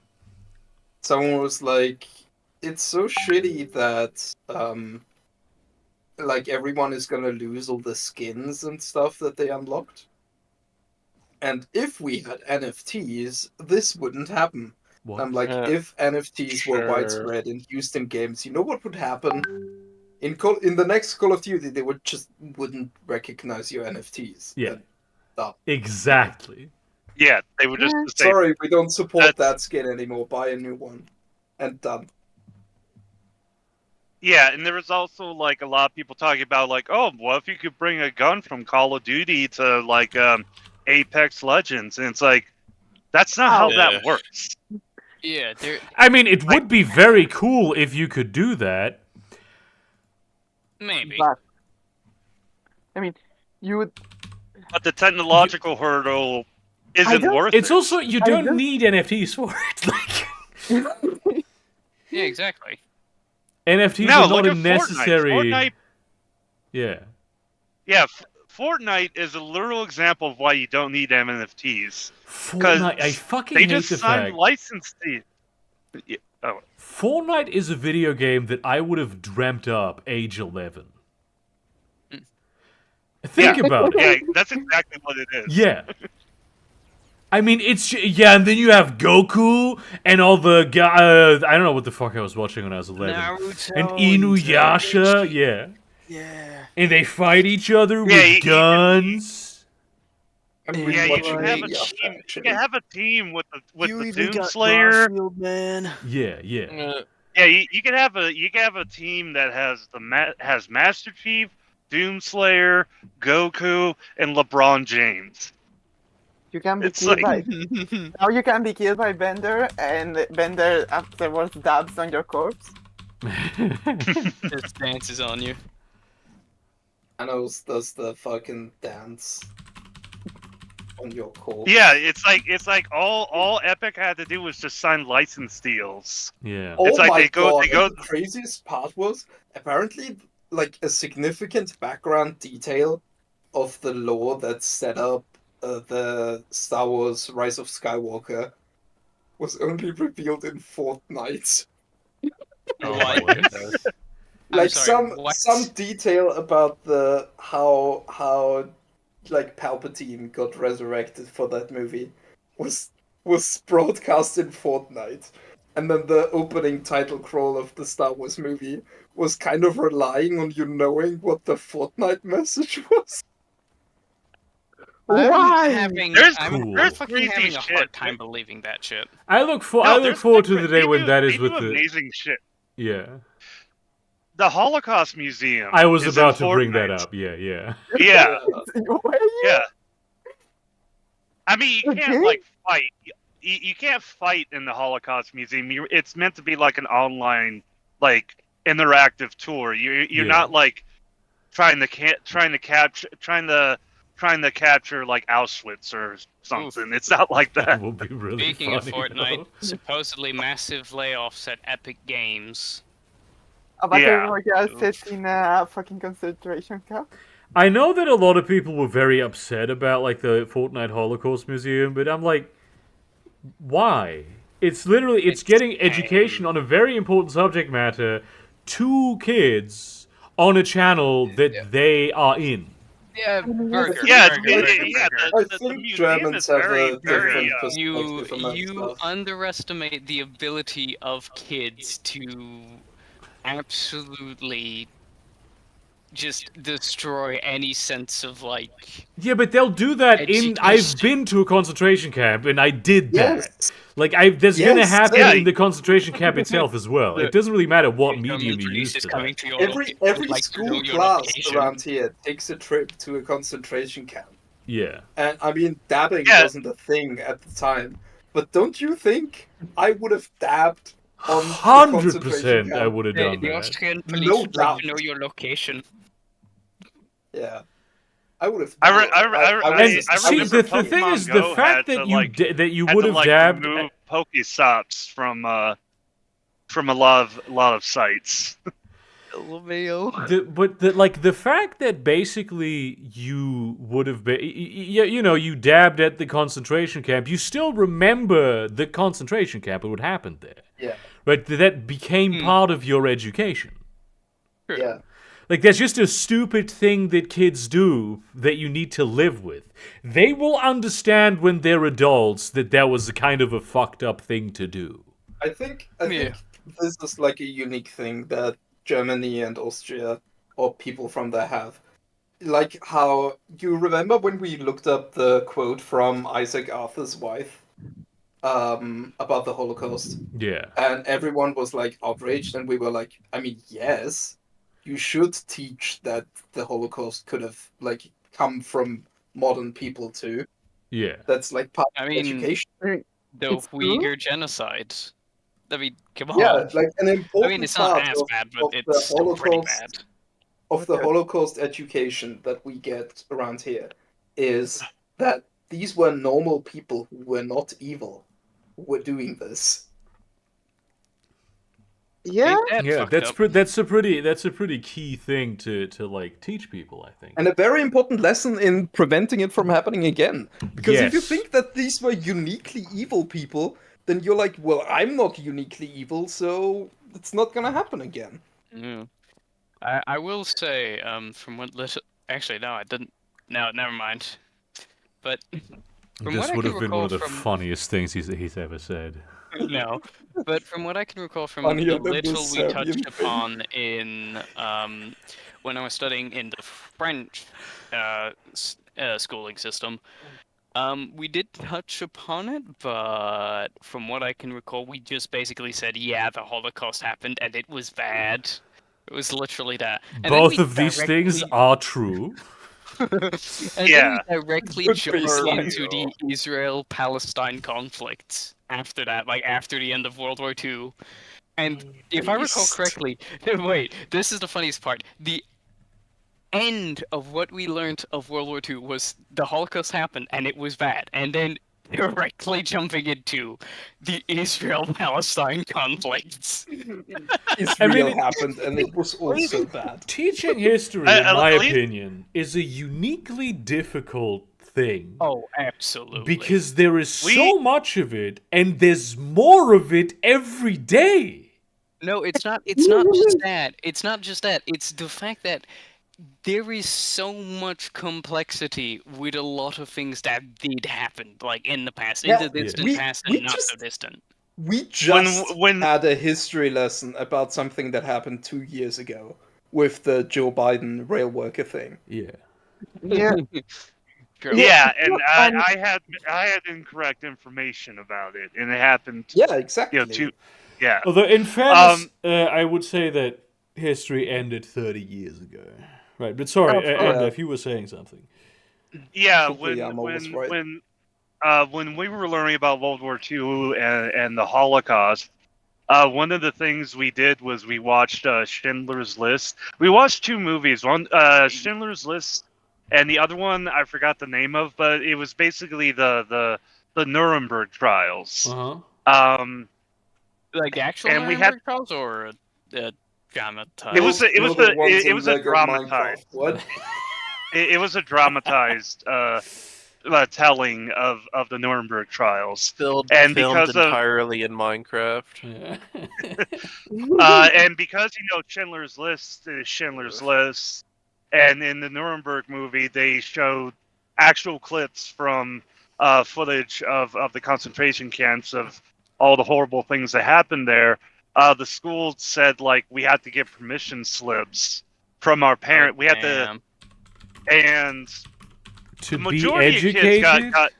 someone was like, it's so shitty that like everyone is gonna lose all the skins and stuff that they unlocked. And if we had NFTs, this wouldn't happen. What? I'm like, Yeah, if NFTs were sure. widespread in Houston games, you know what would happen? In the next Call of Duty, they wouldn't recognize your NFTs. Yeah. Done. Exactly. Yeah, they would just say, Sorry, we don't support That's- that skin anymore. Buy a new one, and done. yeah, and there was also like a lot of people talking about like, oh, well, if you could bring a gun from Call of Duty to like Apex Legends, and it's like, that's not how Yeah. that works. Yeah, there. I mean, it would be very cool if you could do that. Maybe. But I mean, you would. But the technological hurdle isn't don't- worth It's it. also, you I don't don't- need NFTs for it. Like, Yeah, exactly. NFTs No, are look not at a necessary. Fortnite. Yeah. Yeah, Fortnite is a literal example of why you don't need NFTs. Fortnite, I fucking They hate just the signed fact. license deals. Yeah. Oh, Fortnite is a video game that I would have dreamt up age 11. Think Yeah. about it. yeah, that's exactly what it is. Yeah. I mean, and then you have Goku and all the guys. I don't know what the fuck I was watching when I was 11. Naruto And Inuyasha, yeah. Yeah. And they fight each other Yeah, with you- guns. I'm Yeah, rewatching you can have a Inuyasha, team. You actually. can have a team with the You even got Doomslayer. Garfield, man. Yeah. Yeah, you can have a team that has has Master Chief, Doomslayer, Goku, and LeBron James. You can be It's killed like- by. Now you can be killed by Bender, and Bender afterwards dabs on your corpse. Just dances on you. Thanos does the fucking dance on your corpse. Yeah, it's like all Epic had to do was just sign license deals. Yeah. Oh It's like my they go- god! they go- and the craziest part was apparently like a significant background detail of the lore that set up the Star Wars Rise of Skywalker was only revealed in Fortnite. Oh, What? my I'm Like sorry, what? some detail about the how like Palpatine got resurrected for that movie was broadcast in Fortnite. And then the opening title crawl of the Star Wars movie was kind of relying on you knowing what the Fortnite message was. I'm Why? having, There's- I'm there's fucking crazy having a hard shit. time believing that shit. I look No, forward to the they day when do- that they is do with the. amazing shit. Yeah. The Holocaust Museum. I was is about in to bring that Fortnite. up. Yeah. Yeah, Why? yeah. I mean, you can't Okay. like fight. You can't fight in the Holocaust Museum. It's meant to be like an online, like interactive tour. You're Yeah. not like trying to capture like Auschwitz or something. It's not like That that. will be really Speaking of funny. Fortnite, though. supposedly massive layoffs at Epic Games. About Yeah. everyone gets set in a fucking concentration camp. I know that a lot of people were very upset about like the Fortnite Holocaust Museum, but I'm like, why? It's literally it's getting education on a very important subject matter to kids on a channel that they are in. Yeah, burger. Yeah, burger, yeah, burger, yeah, burger. I the think museum Germans is have very, a very, different perspective on that You stuff. underestimate the ability of kids to absolutely just destroy any sense of like. Yeah, but they'll do that in. I've Education. been to a concentration camp and I did that. Yes. Like, there's gonna Yes, happen yeah. in the concentration camp itself as well. It doesn't really matter what medium you use is for coming that. to your Every would like to school know your class location. around here takes a trip to a concentration camp. Yeah. And I mean, dabbing Yeah. wasn't a thing at the time. But don't you think I would have dabbed on the 100% concentration I camp? would have The, done the that. Austrian police No would like to doubt. know your location. Yeah. I would have. I And see, remember the thing Pokemon is, the Go fact had that to, you like, that you had would to, have like, dabbed. remove Pokestops from a lot of sites. But the fact that basically you would have been, you dabbed at the concentration camp. You still remember the concentration camp and what happened there, Yeah. right? That became Hmm. part of your education. Yeah. Like, that's just a stupid thing that kids do that you need to live with. They will understand when they're adults that was a kind of a fucked up thing to do. I think Yeah. this is like a unique thing that Germany and Austria or people from there have. Like how you remember when we looked up the quote from Isaac Arthur's wife about the Holocaust, Yeah. and everyone was like outraged, and we were like, I mean, yes, you should teach that the Holocaust could have like come from modern people too. Yeah. That's like part I of mean, education. the It's true. Uyghur genocide. I mean, come on. Yeah, like an I important mean, it's not part as of, bad, but of the it's still pretty Holocaust bad. of the Okay. Holocaust education that we get around here is that these were normal people who were not evil who were doing this. Yeah. Ain't that Yeah, fucked that's up? that's a pretty key thing to like teach people, I think. And a very important lesson in preventing it from happening again. Because if you Yes. think that these were uniquely evil people, then you're like, well, I'm not uniquely evil, so it's not gonna happen again. Yeah. I will say, from what actually no, I didn't. No, never mind. But from This what I would can have been one recall of the from funniest things he's ever said. no, but from what I can recall from Funnier the than the little we Serbian touched thing. upon in when I was studying in the French schooling system, we did touch upon it, but from what I can recall, we just basically said, yeah, the Holocaust happened and it was bad. It was literally that. And then Both we of these things directly- are true. and Yeah. then we directly Good jump baseline. into the Israel-Palestine conflict after that, like after the end of World War II. And if I recall Beast. correctly, wait, this is the funniest part. The end of what we learned of World War II was the Holocaust happened and it was bad. And then directly jumping into the Israel-Palestine conflicts. Israel happened, and it was also bad. Teaching history, in At my least- opinion, is a uniquely difficult thing. Oh, absolutely. Because there is so much of it, and there's more of it every day. No, it's not. It's not just that. It's not just that. It's the fact that there is so much complexity with a lot of things that did happen, like in the past, Yeah, in the distant we- past, we and not so just- distant. We just when- had a history lesson about something that happened 2 years ago with the Joe Biden rail worker thing. Yeah. Yeah. True. Yeah, and Um, I had incorrect information about it, and it happened. Yeah, exactly. Yeah. Although, in fairness, I would say that history ended 30 years ago. Right, but sorry, yeah. if you were saying something. Yeah, Hopefully Yama was right. when we were learning about World War II and the Holocaust, one of the things we did was we watched Schindler's List. We watched two movies, one Schindler's List, and the other one I forgot the name of, but it was basically the Nuremberg trials. Uh-huh. Like the actual And we Nuremberg had- trials or the dramatized? It was a Lego dramatized. Minecraft. What? It was a dramatized telling of the Nuremberg trials. Filmed And because of- entirely in Minecraft. Yeah. And because Schindler's List is Schindler's List, and in the Nuremberg movie they showed actual clips from footage of the concentration camps of all the horrible things that happened there. The school said like we had to get permission slips from our parent. We had to, and To the be majority of educated? kids got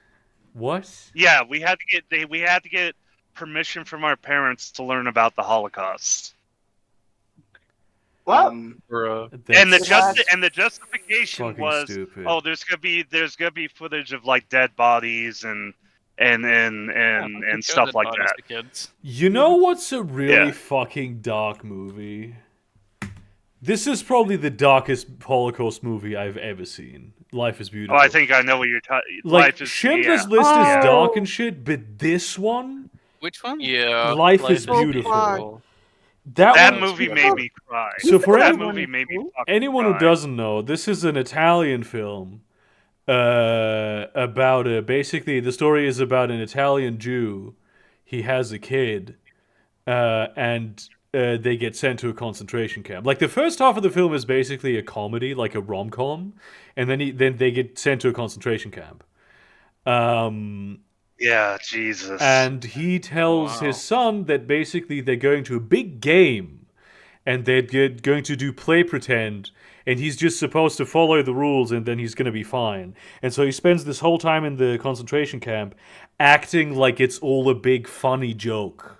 What? yeah. We had to get permission from our parents to learn about the Holocaust. What? Bruh. And the That's justification fucking was, stupid. oh, there's gonna be footage of like dead bodies and stuff like that. To kids. You know what's a really Yeah. fucking dark movie? This is probably the darkest Holocaust movie I've ever seen. Life is Oh, Beautiful. I think I know what you're talking. Like, Schindler's List is Oh. dark and shit, but this one, Which one? Yeah. Life is so Beautiful. fun. That That one, movie Yeah. made me cry. So for that any- movie made me fucking anyone who cry. doesn't know, this is an Italian film about basically the story is about an Italian Jew. He has a kid, and they get sent to a concentration camp. Like the first half of the film is basically a comedy, like a rom-com, and then they get sent to a concentration camp. Yeah, Jesus. And he tells Wow. his son that basically they're going to a big game, and they're going to do play pretend, and he's just supposed to follow the rules, and then he's going to be fine. And so he spends this whole time in the concentration camp acting like it's all a big funny joke.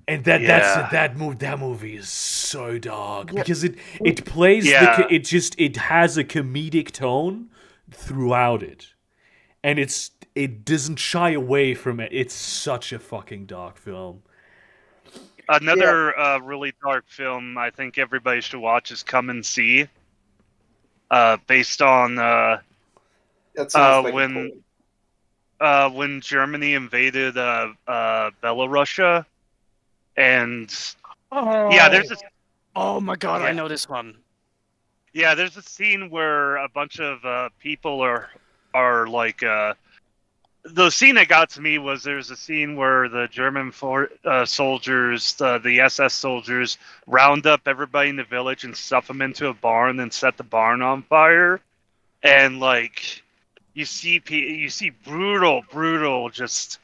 And that movie is so dark Yeah. because it plays Yeah. it has a comedic tone throughout it, and it doesn't shy away from it. It's such a fucking dark film. Another really dark film I think everybody should watch is Come and See. Based on That sounds like when- a poem. when Germany invaded Belarus, and yeah, there's this Oh my god, I Yeah. know this one. Yeah, there's a scene where a bunch of people are like. The scene that got to me was there's a scene where the German soldiers, the SS soldiers, round up everybody in the village and stuff them into a barn and set the barn on fire, and like you see brutal just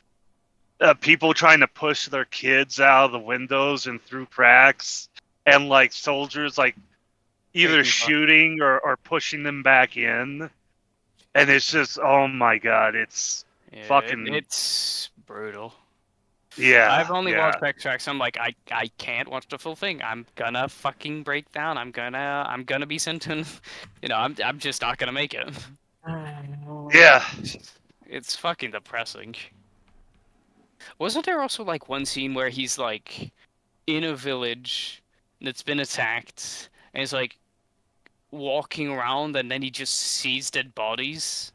people trying to push their kids out of the windows and through cracks, and like soldiers like either shooting or pushing them back in, and it's just, oh my god, it's Yeah, Fucking- it's brutal. yeah. I've only yeah. watched extracts. I'm like, I can't watch the full thing. I'm gonna fucking break down. I'm gonna be sent to, I'm just not gonna make it. Yeah. It's fucking depressing. Wasn't there also like one scene where he's like in a village that's been attacked and he's like walking around and then he just sees dead bodies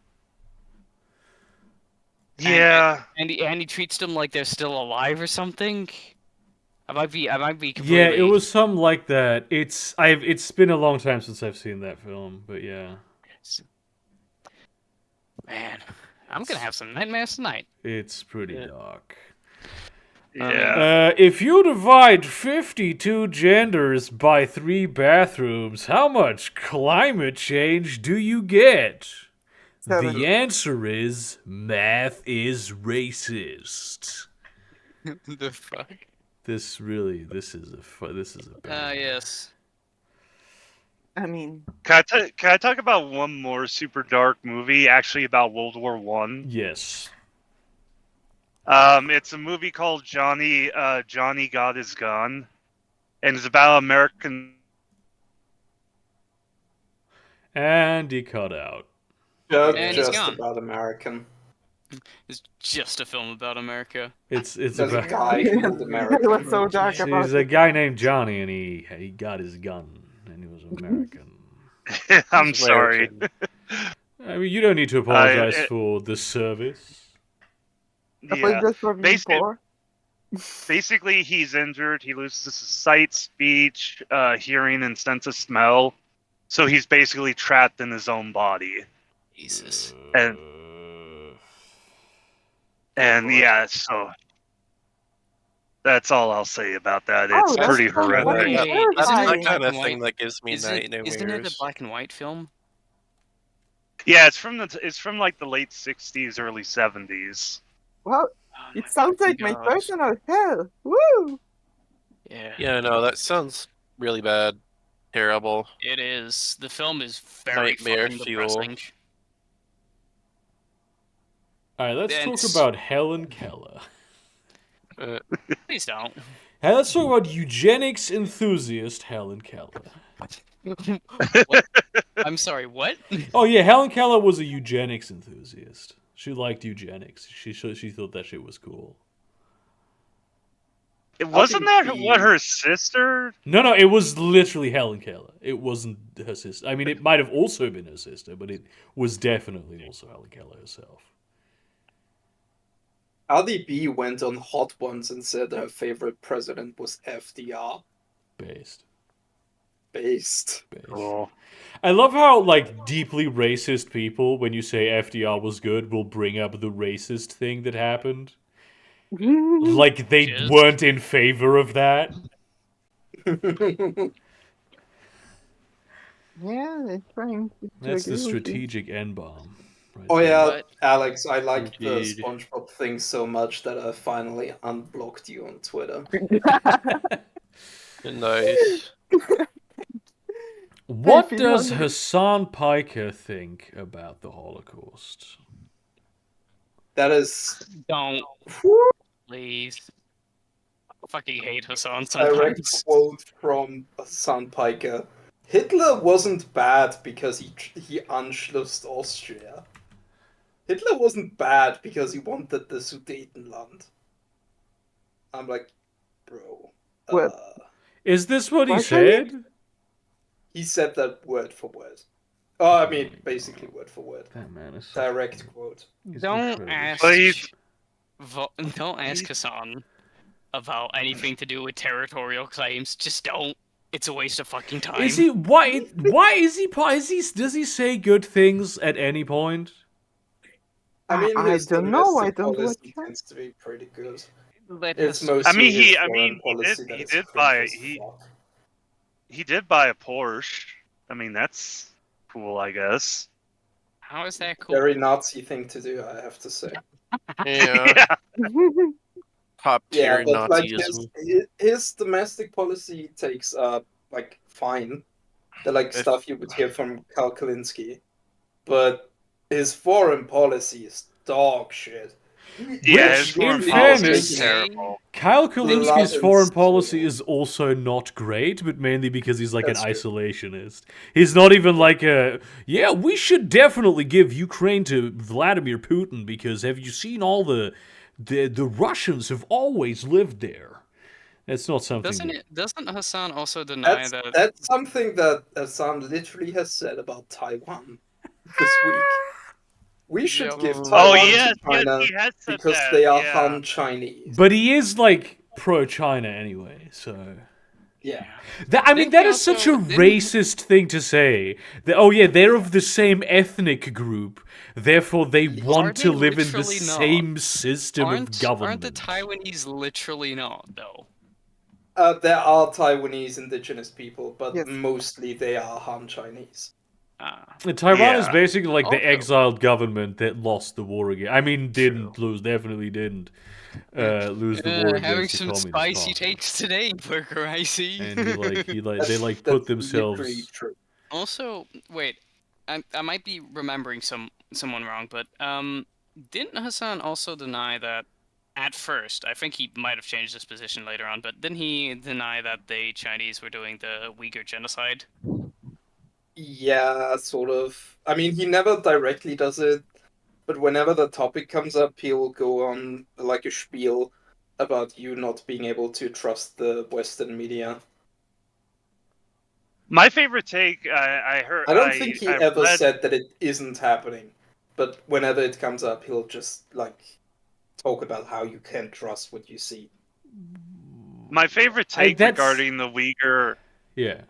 Yeah. and he treats them like they're still alive or something? I might be completely... Yeah, it was something like that. It's been a long time since I've seen that film, but yeah, Man, I'm gonna have some nightmares tonight. it's pretty dark. Yeah. If you divide 52 genders by 3 bathrooms, how much climate change do you get? Seven. The answer is math is racist. The fuck? This is a bad. Yes. I mean, Can I talk about one more super dark movie, actually about World War One? Yes. It's a movie called Johnny Got His Gun, and it's about American. And he cut out. Just, And he's just gone. about American. It's just a film about America. It's There's a about guy called it American. was so dark about there's a guy named Johnny, and he got his gun, and he was American. I'm sorry. I mean, you don't need to apologize it- for the service. That was Yeah. just for being Basically- poor. Basically, he's injured. He loses his sight, speech, hearing, and sense of smell. So he's basically trapped in his own body. Jesus. And yeah, so that's all I'll say about that. Oh, It's that's pretty fun. horrific. Wait, That's isn't the it kind black of and thing white? that gives me Isn't it a nightmares. black and white film? Yeah, it's from like the late '60s, early '70s. Well, Oh it my sounds like fucking my God. personal hell. Woo! Yeah. Yeah, no, that sounds really bad. Terrible. It is. The film is very Nightmare fucking fuel. depressing. All right, let's And talk s- about Helen Keller. Please don't. Hey, let's talk about eugenics enthusiast Helen Keller. What? I'm sorry, what? Oh yeah, Helen Keller was a eugenics enthusiast. She liked eugenics. She thought that shit was cool. Wasn't that think what he- her sister? No, it was literally Helen Keller. It wasn't her sister. I mean, it might have also been her sister, but it was definitely also Helen Keller herself. RDB went on Hot Ones and said her favorite president was FDR. Based. Based. Cool. I love how, like, deeply racist people, when you say FDR was good, will bring up the racist thing that happened. Like, they Jizz. weren't in favor of that. Yeah, they're trying to That's the agree with you. strategic N-bomb. Right Oh there. yeah, What? Alex, I like the Indeed. SpongeBob thing so much that I finally unblocked you on Twitter. Nice. What feel does hungry. Hassan Piker think about the Holocaust? That is Don't. Please. I fucking hate Hassan a direct sometimes. quote from Hassan Piker. Hitler wasn't bad because he Anschlussed Austria. Hitler wasn't bad because he wanted the Sudetenland. I'm like, bro. What? Is this what he Why can't you- said? He said that word for word. Oh, I mean, basically word for word. That man is such Direct quote. Don't incredible. ask. Please. Don't ask Hassan about anything to do with territorial claims. Just don't. It's a waste of fucking time. Is he why is he does he say good things at any point? I mean, I his don't know, domestic I don't policy watch tends to be pretty good. Let It's Hass- mostly I mean, his he foreign policy that he is did cringe buy as he fuck. he did buy a Porsche. I mean, that's cool, I guess. How is that cool? Very Nazi thing to do, I have to say. Yeah. Top Yeah, tier but like Nazism. his domestic policy takes like fine, the like If- stuff you would hear from Karl Kalinske, but his foreign policy is dog shit. Yeah, Which, his foreign in policy fairness, is terrible. Kyle Kalinski's Blood foreign and policy soil. is also not great, but mainly because he's like That's an true. isolationist. He's not even like yeah, we should definitely give Ukraine to Vladimir Putin because have you seen all the Russians have always lived there. It's not something Doesn't Hassan also deny that? That's something that Sam literally has said about Taiwan this week. We should Yeah. give Oh, Taiwan yes, to China yes, he has said because that, they are yeah. Han Chinese. But he is like pro-China anyway, so Yeah. I mean, Didn't that he is such a also- didn't- racist thing to say. That, oh yeah, they're of the same ethnic group, therefore they want they to live in the literally not? same system of Aren't government. the Taiwanese literally not though? There are Taiwanese indigenous people, but Yes. mostly they are Han Chinese. Taiwan is Yeah. basically like the Also- exiled government that lost the war again. I mean, didn't lose, definitely didn't lose the war Having against the some communist spicy party. takes today, Burger. I see. And they like they That's- like that's put themselves. literally true. Also, wait, I might be remembering someone wrong, but didn't Hassan also deny that at first? I think he might have changed his position later on, but didn't he deny that the Chinese were doing the Uyghur genocide? Yeah, sort of. I mean, he never directly does it, but whenever the topic comes up, he'll go on like a spiel about you not being able to trust the Western media. My favorite take I heard. I don't think he I ever read- said that it isn't happening, but whenever it comes up, he'll just like talk about how you can't trust what you see. My favorite take that's- regarding the Uyghur, Yeah.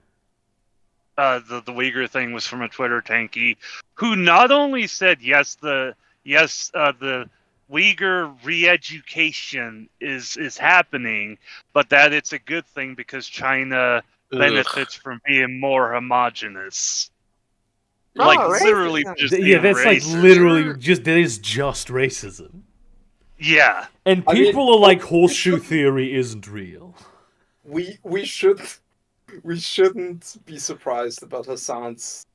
the Uyghur thing was from a Twitter tanky, who not only said the Uyghur re-education is happening, but that it's a good thing because China benefits from being more homogenous. Oh, Like racism. literally just Yeah, being that's like racist. literally just that is just racism. Yeah. And I mean, people are like horseshoe theory isn't real. We shouldn't be surprised about Hassan's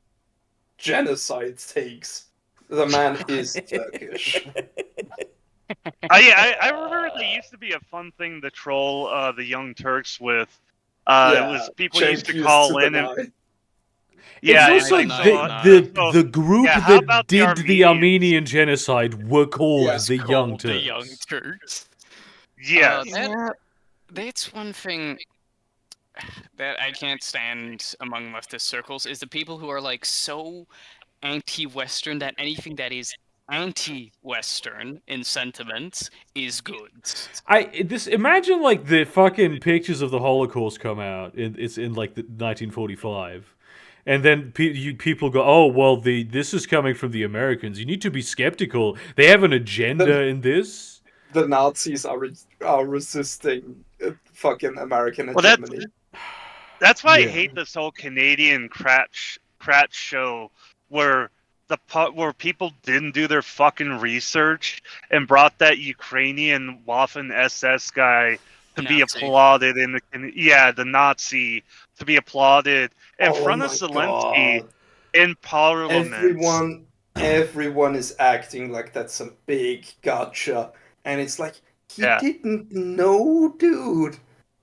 genocide takes. The man is Turkish. I remember there used to be a fun thing to troll the Young Turks with. It was people Cenk used to call in and deny. yeah, it's also I like, know. the group yeah, how that about the did the Armenians? Armenian genocide were called Yeah. the Young Called the Turks. Young Turks. yeah. That- Yeah. That's one thing that I can't stand among leftist circles is the people who are like so anti-Western that anything that is anti-Western in sentiments is good. Imagine like the fucking pictures of the Holocaust come out. It's in like the 1945. And then people go, oh well, this is coming from the Americans. You need to be skeptical. They have an agenda in this. The Nazis are resisting fucking American Well, hegemony. that's why I Yeah. hate this whole Canadian crap show where where people didn't do their fucking research and brought that Ukrainian Waffen SS guy to be Nazi. applauded in the Nazi to be applauded in Oh front of my Zelensky God. in Parliament. Everyone is acting like that's a big gotcha, and it's like he Yeah. didn't know, dude.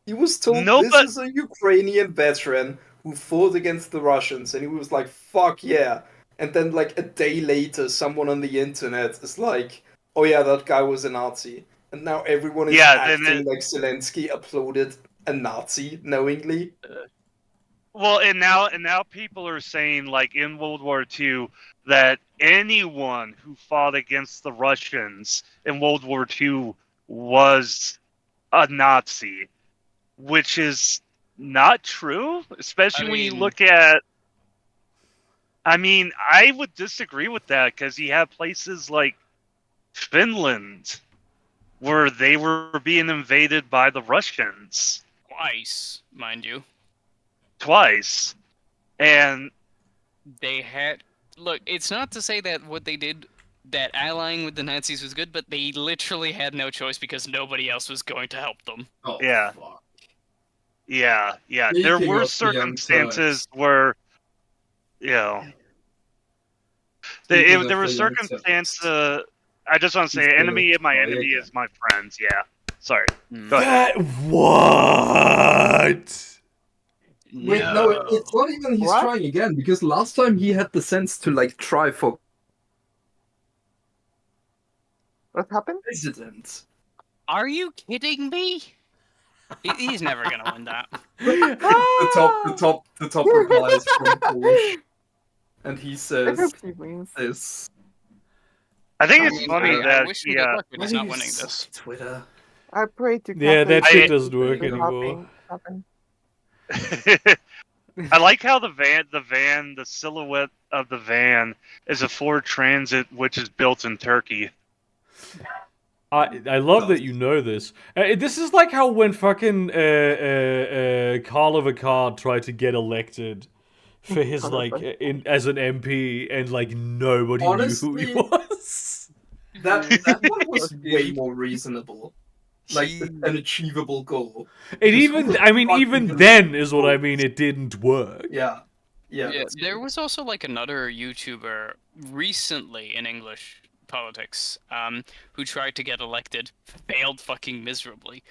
He was told No, this but- is a Ukrainian veteran who fought against the Russians, and he was like, "Fuck yeah!" And then like a day later, someone on the internet is like, "Oh yeah, that guy was a Nazi," and now everyone is Yeah, then acting like Zelensky applauded a Nazi knowingly. Well, and now people are saying, like in World War II, that anyone who fought against the Russians in World War II was a Nazi, which is not true, especially when you mean- look at. I mean, I would disagree with that because you have places like Finland where they were being invaded by the Russians Twice, mind you. twice, and They had look. It's not to say that what they did, that allying with the Nazis was good, but they literally had no choice because nobody else was going to help them. Oh, Yeah. fuck. yeah, there Speaking were of the circumstances Young where, you know, Speaking of there were the Young circumstances. Turks. I just want to say, He's enemy of my gonna try enemy again. is my friends. Yeah, sorry. Hmm. Go ahead. That what? Wait, no, it's not even he's What? trying again, because last time he had the sense to like try for What happened? president. Are you kidding me? He's never gonna win that. The top reply is from Polish. And he I says hope he wins. this. I think I it's mean, funny I that wish him good luck, but he's Why not do you winning suck this. at Twitter. I pray to Yeah, that Catholics shit I- doesn't work to anymore. happen. I like how the silhouette of the van is a Ford Transit, which is built in Turkey. I love that you know this. This is like how when fucking Karl Vakard tried to get elected for his like as an MP, and like nobody knew who he Honestly, was. That one was way more reasonable. Like an achievable goal. And Just even who the I mean fuck even even then is what I knows? mean. It didn't work. Yeah. Yeah. Yeah, that's there true. was also like another YouTuber recently in English politics who tried to get elected, failed fucking miserably.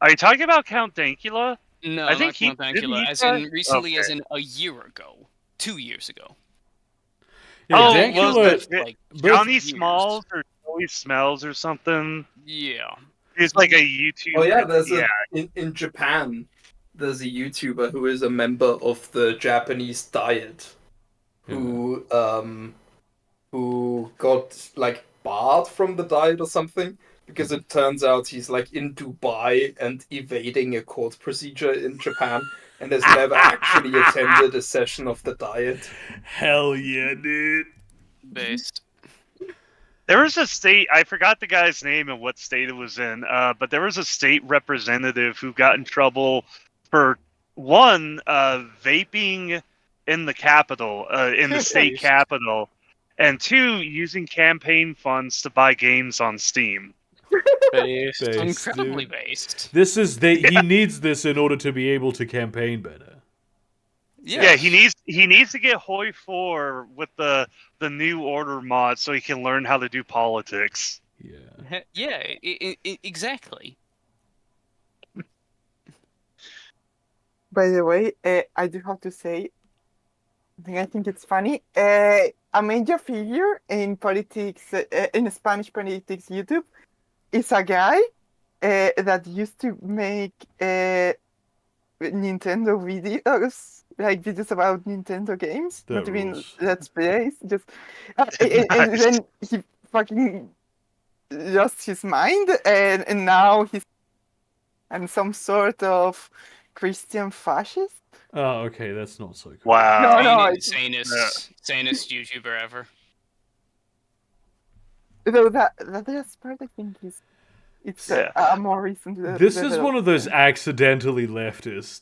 Are you talking about Count Dankula? No, I think not Count didn't Dankula, he as try? in recently, as Okay. in a year ago, 2 years ago. Yeah, Oh, Dankula- was it Like, Johnny years. Smalls or Joey Smells or something? Yeah. He's like a YouTuber. Oh yeah, there's yeah. in Japan. There's a YouTuber who is a member of the Japanese Diet, who got like barred from the diet or something because it turns out he's like in Dubai and evading a court procedure in Japan and has never actually attended a session of the diet. Hell yeah, dude. Based. There was a state, I forgot the guy's name and what state it was in, but there was a state representative who got in trouble for, one, vaping in the capital, in the state capital, and two, using campaign funds to buy games on Steam. Based. Based, Incredibly dude. based. This is he needs this in order to be able to campaign better. Yeah, he needs to get Hoi 4 with the New Order mod so he can learn how to do politics. Yeah. Yeah, exactly. By the way, I do have to say, I think it's funny. A major figure in politics, in Spanish politics YouTube, is a guy that used to make Nintendo videos, like videos about Nintendo games, That not even rules. let's plays, just and Nice. then he fucking lost his mind, and now he's and some sort of Christian fascist. Oh, okay, that's not so cool. Wow. No, it's- Sanest YouTuber ever. Though that last part I think is it's Yeah. a more recent. This is one of those development. accidentally leftist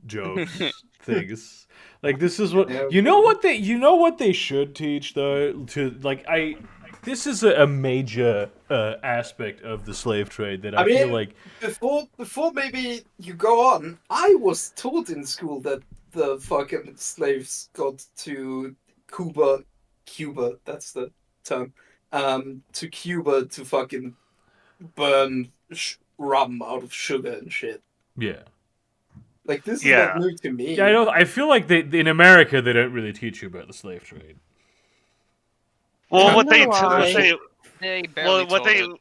jokes things. Like this is what Yeah. you know what they should teach though to like this is a major aspect of the slave trade that I feel mean, like before maybe you go on, I was taught in school that the fucking slaves got to Cuba, that's the term, to Cuba to fucking burn rum out of sugar and shit. yeah. Like, this is Yeah. not new to me. Yeah, I don't. I feel like in America they don't really teach you about the slave trade. Well, I what they, know why. They barely what told they, it.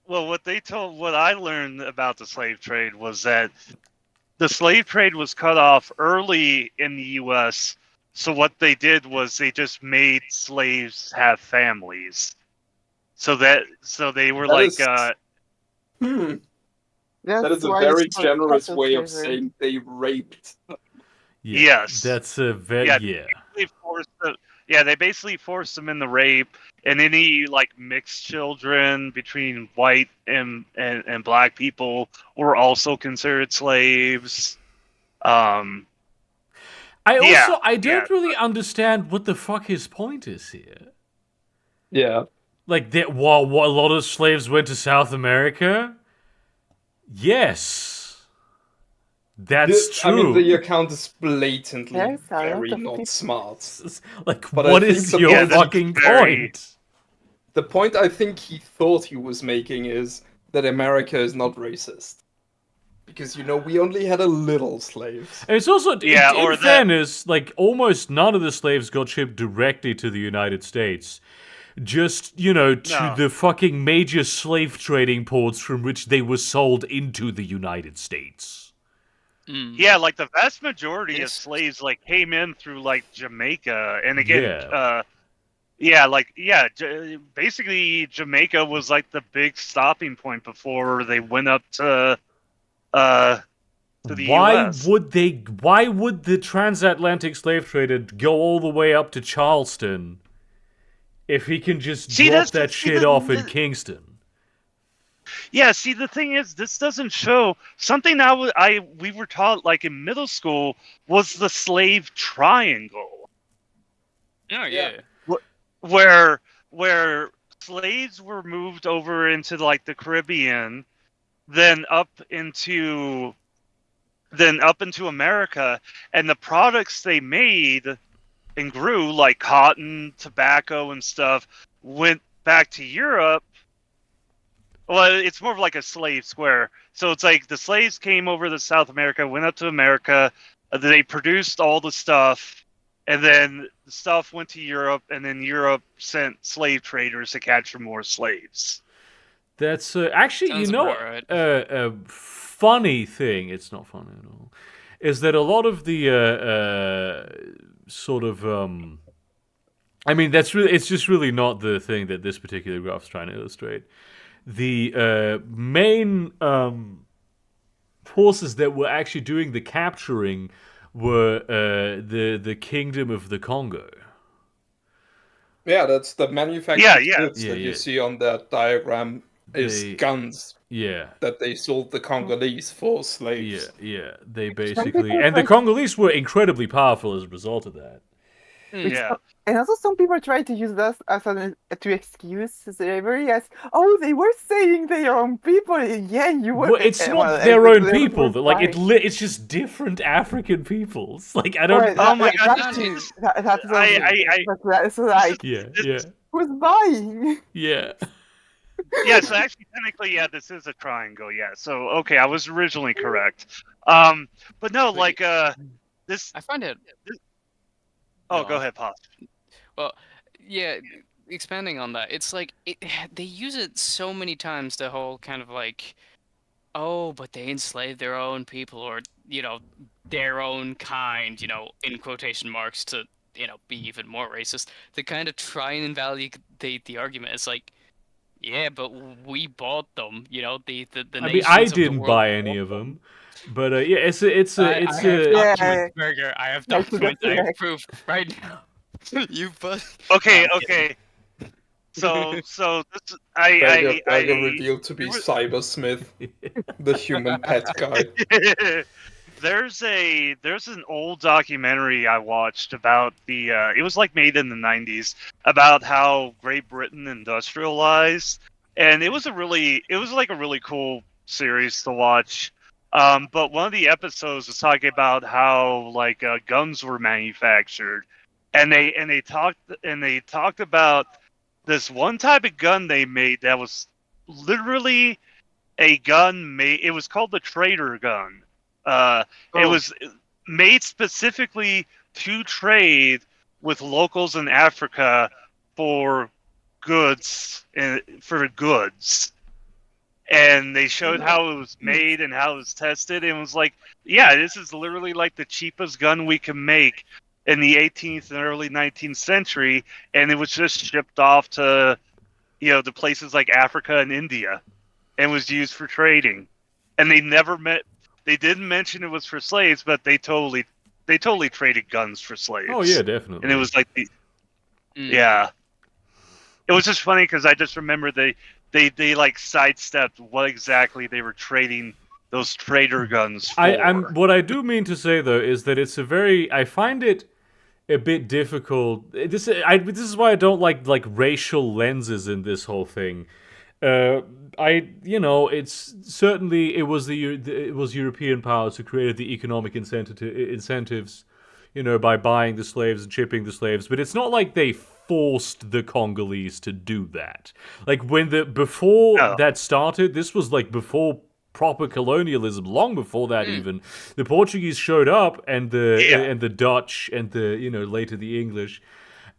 well, what I learned about the slave trade was that the slave trade was cut off early in the U.S. So what they did was they just made slaves have families. So they were That like, is- That's That is a why very it's called generous chattel way of slavery. saying they raped. Yeah, Yes. that's a very Yeah. They basically forced them in the rape, and any like mixed children between white and black people were also considered slaves. I don't really understand what the fuck his point is here. Yeah. Like that, while a lot of slaves went to South America. Yes, that's true. I mean, the account is blatantly There's a lot very of not people. smart. Like, But I what think is the your point is fucking very- point? The point I think he thought he was making is that America is not racist. Because, we only had a little slaves. And it's also, Yeah, in or that- fairness, like, almost none of the slaves got shipped directly to the United States. Just, to No. the fucking major slave trading ports from which they were sold into the United States. Mm. Yeah, like the vast majority of Yes. slaves like came in through like Jamaica, and again, Yeah. basically Jamaica was like the big stopping point before they went up to the US. Why would the transatlantic slave trader go all the way up to Charleston if he can just drop that shit off in Kingston? Yeah, see, the thing is, this doesn't show something we were taught like in middle school was the slave triangle, Oh yeah. where slaves were moved over into like the Caribbean, then up into America, and the products they made and grew, like cotton, tobacco, and stuff, went back to Europe. Well, it's more of like a slave square. So it's like the slaves came over to South America, went up to America, they produced all the stuff, and then the stuff went to Europe, and then Europe sent slave traders to capture more slaves. That's actually, Sounds about right. a funny thing. It's not funny at all. Is that a lot of the sort of I mean, it's just really not the thing that this particular graph is trying to illustrate. The main forces that were actually doing the capturing were the Kingdom of the Congo. Yeah, that's the manufactured goods that you see on that diagram is guns Yeah. that they sold the Congolese for slaves. Yeah. They basically... And the Congolese were incredibly powerful as a result of that. Yeah. And also some people try to use that as to excuse slavery as, they were saying their own people. Yeah, you were. Well, it's not their own people. Like it's just different African peoples. Like I don't. Oh my God, That's like. Yeah. Who's buying? Yeah. Yeah. So actually, technically, this is a triangle. Yeah. So okay, I was originally correct. But no, like this. I find it. Oh, go ahead, Pop. Well, yeah, expanding on that, it's like they use it so many times. The whole kind of like, oh, but they enslaved their own people, or their own kind, in quotation marks, to be even more racist. To kind of try and invalidate the argument. It's like, yeah, but we bought them. The I mean, I nations of the didn't world buy any bought of them. them, but yeah, it's a I have Yeah. documents, Burger. I have I should have documents. I have checked. proof right now. You but Okay, I'm kidding. okay. So this Burger I revealed to be there was- Cybersmith, the human pet guy. there's an old documentary I watched about the it was like made in the 90s about how Great Britain industrialized, and it was like a really cool series to watch. But one of the episodes was talking about how like guns were manufactured, and they talked about this one type of gun they made that was literally a gun made. It was called the trader gun. It was made specifically to trade with locals in Africa for goods. And they showed how it was made and how it was tested. And it was like, yeah, this is literally like the cheapest gun we can make in the 18th and early 19th century, and it was just shipped off to, to places like Africa and India, and was used for trading. And they didn't mention it was for slaves, but they totally traded guns for slaves. Oh yeah, definitely. And it was like yeah. It was just funny because I just remember they like sidestepped what exactly they were trading those trader guns for. What I do mean to say though is that I find it a bit difficult. This is why I don't like racial lenses in this whole thing. It's certainly it was European powers who created the economic incentives, by buying the slaves and shipping the slaves. But it's not like they forced the Congolese to do that. Like before that started, this was like before proper colonialism, long before that even. The Portuguese showed up, and the Dutch, and later the English.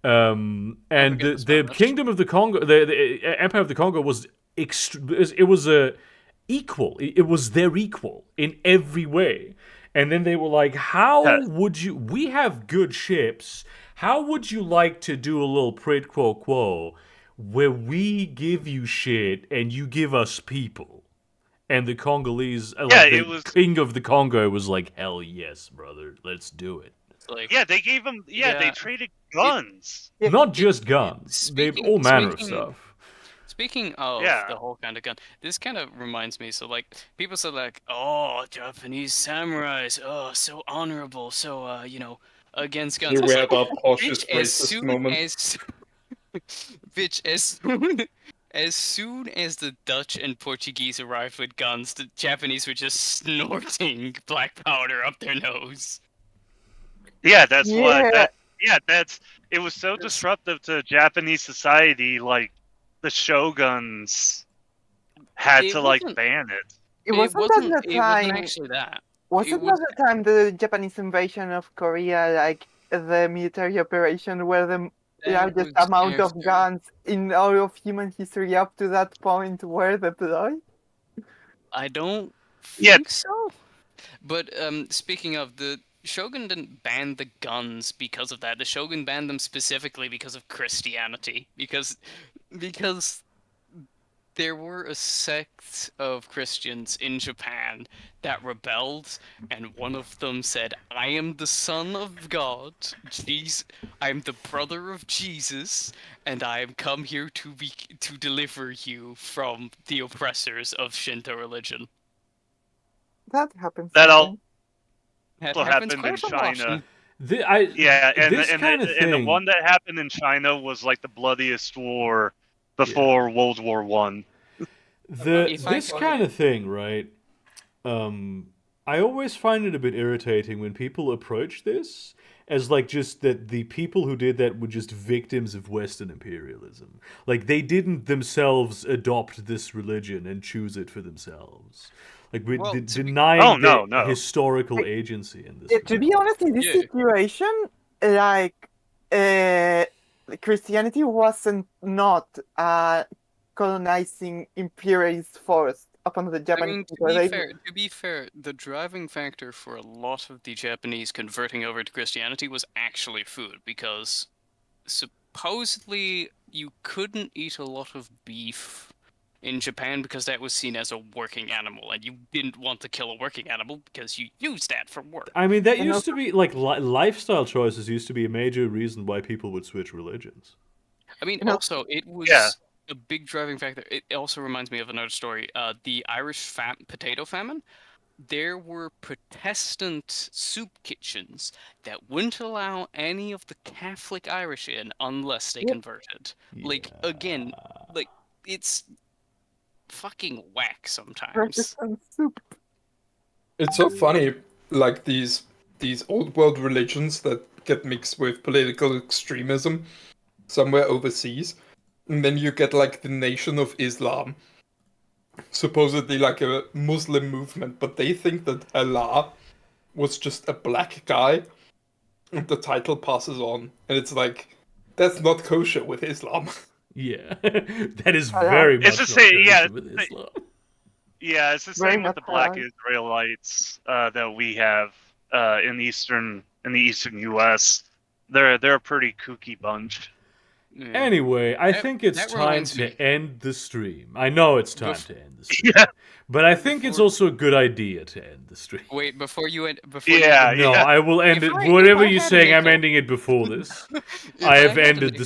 And the Kingdom of the Congo, the Empire of the Congo was equal. It was their equal in every way. And then they were like, we have good ships. How would you like to do a little quid pro quo where we give you shit and you give us people? And the Congolese, King of the Congo was like, hell yes, brother, let's do it. Like, they gave them. They traded guns. Not just guns. They've all manner of stuff. Speaking of the whole kind of gun, this kind of reminds me. So like people say like, oh, Japanese samurais, oh, so honorable, so against guns. You read up cautious Bitch, racist moment. Bitch, as soon as the Dutch and Portuguese arrived with guns, the Japanese were just snorting black powder up their nose. Yeah, that's what. It was so disruptive to Japanese society. Like the shoguns had to ban it. It wasn't at the time. It wasn't actually that. Wasn't that the time the Japanese invasion of Korea, like the military operation where the largest amount of guns in all of human history up to that point were deployed? I don't think so. But speaking of, the Shogun didn't ban the guns because of that. The Shogun banned them specifically because of Christianity. Because there were a sect of Christians in Japan that rebelled, and one of them said, I am the son of God, I am the brother of Jesus, and I am come here to deliver you from the oppressors of Shinto religion. That happens. That sometimes. also happened in China. And the one that happened in China was like the bloodiest war before World War One. This kind of thing, right? I always find it a bit irritating when people approach this as like just that the people who did that were just victims of Western imperialism. Like they didn't themselves adopt this religion and choose it for themselves. Like we're denying their historical agency in this. To be honest, in this situation, like Christianity wasn't not colonizing imperialist force upon the I Japanese mean, people. They- to be fair, the driving factor for a lot of the Japanese converting over to Christianity was actually food, because supposedly you couldn't eat a lot of beef in Japan because that was seen as a working animal, and you didn't want to kill a working animal because you used that for work. I mean, that And used to be like lifestyle choices used to be a major reason why people would switch religions. I mean, You know- also, it was Yeah. a big driving factor. It also reminds me of another story. The Irish potato famine. There were Protestant soup kitchens that wouldn't allow any of the Catholic Irish in unless they Yeah. converted. Like, again, like, it's fucking whack sometimes. Protestant soup. It's so funny, like these old world religions that get mixed with political extremism somewhere overseas, and then you get like the Nation of Islam, supposedly like a Muslim movement, but they think that Allah was just a black guy, and the title passes on, and it's like that's not kosher with Islam. Yeah, that is Oh, yeah. very It's much the not same- yeah, kosher with it's- Islam. Yeah, it's the Very same with much the black so. Israelites that we have in the eastern U.S. They're a pretty kooky bunch. Yeah. Anyway, I That- think it's that time reminds to me. end the stream. I know it's time Bef- to end the stream. Yeah. But I think it's Before- also a good idea to end the stream. Wait, before you end, before you Yeah, No, yeah. I will end If it. I- if Whatever I you're had a saying, I'm nickel- ending it before this. If I have had a ended the nickel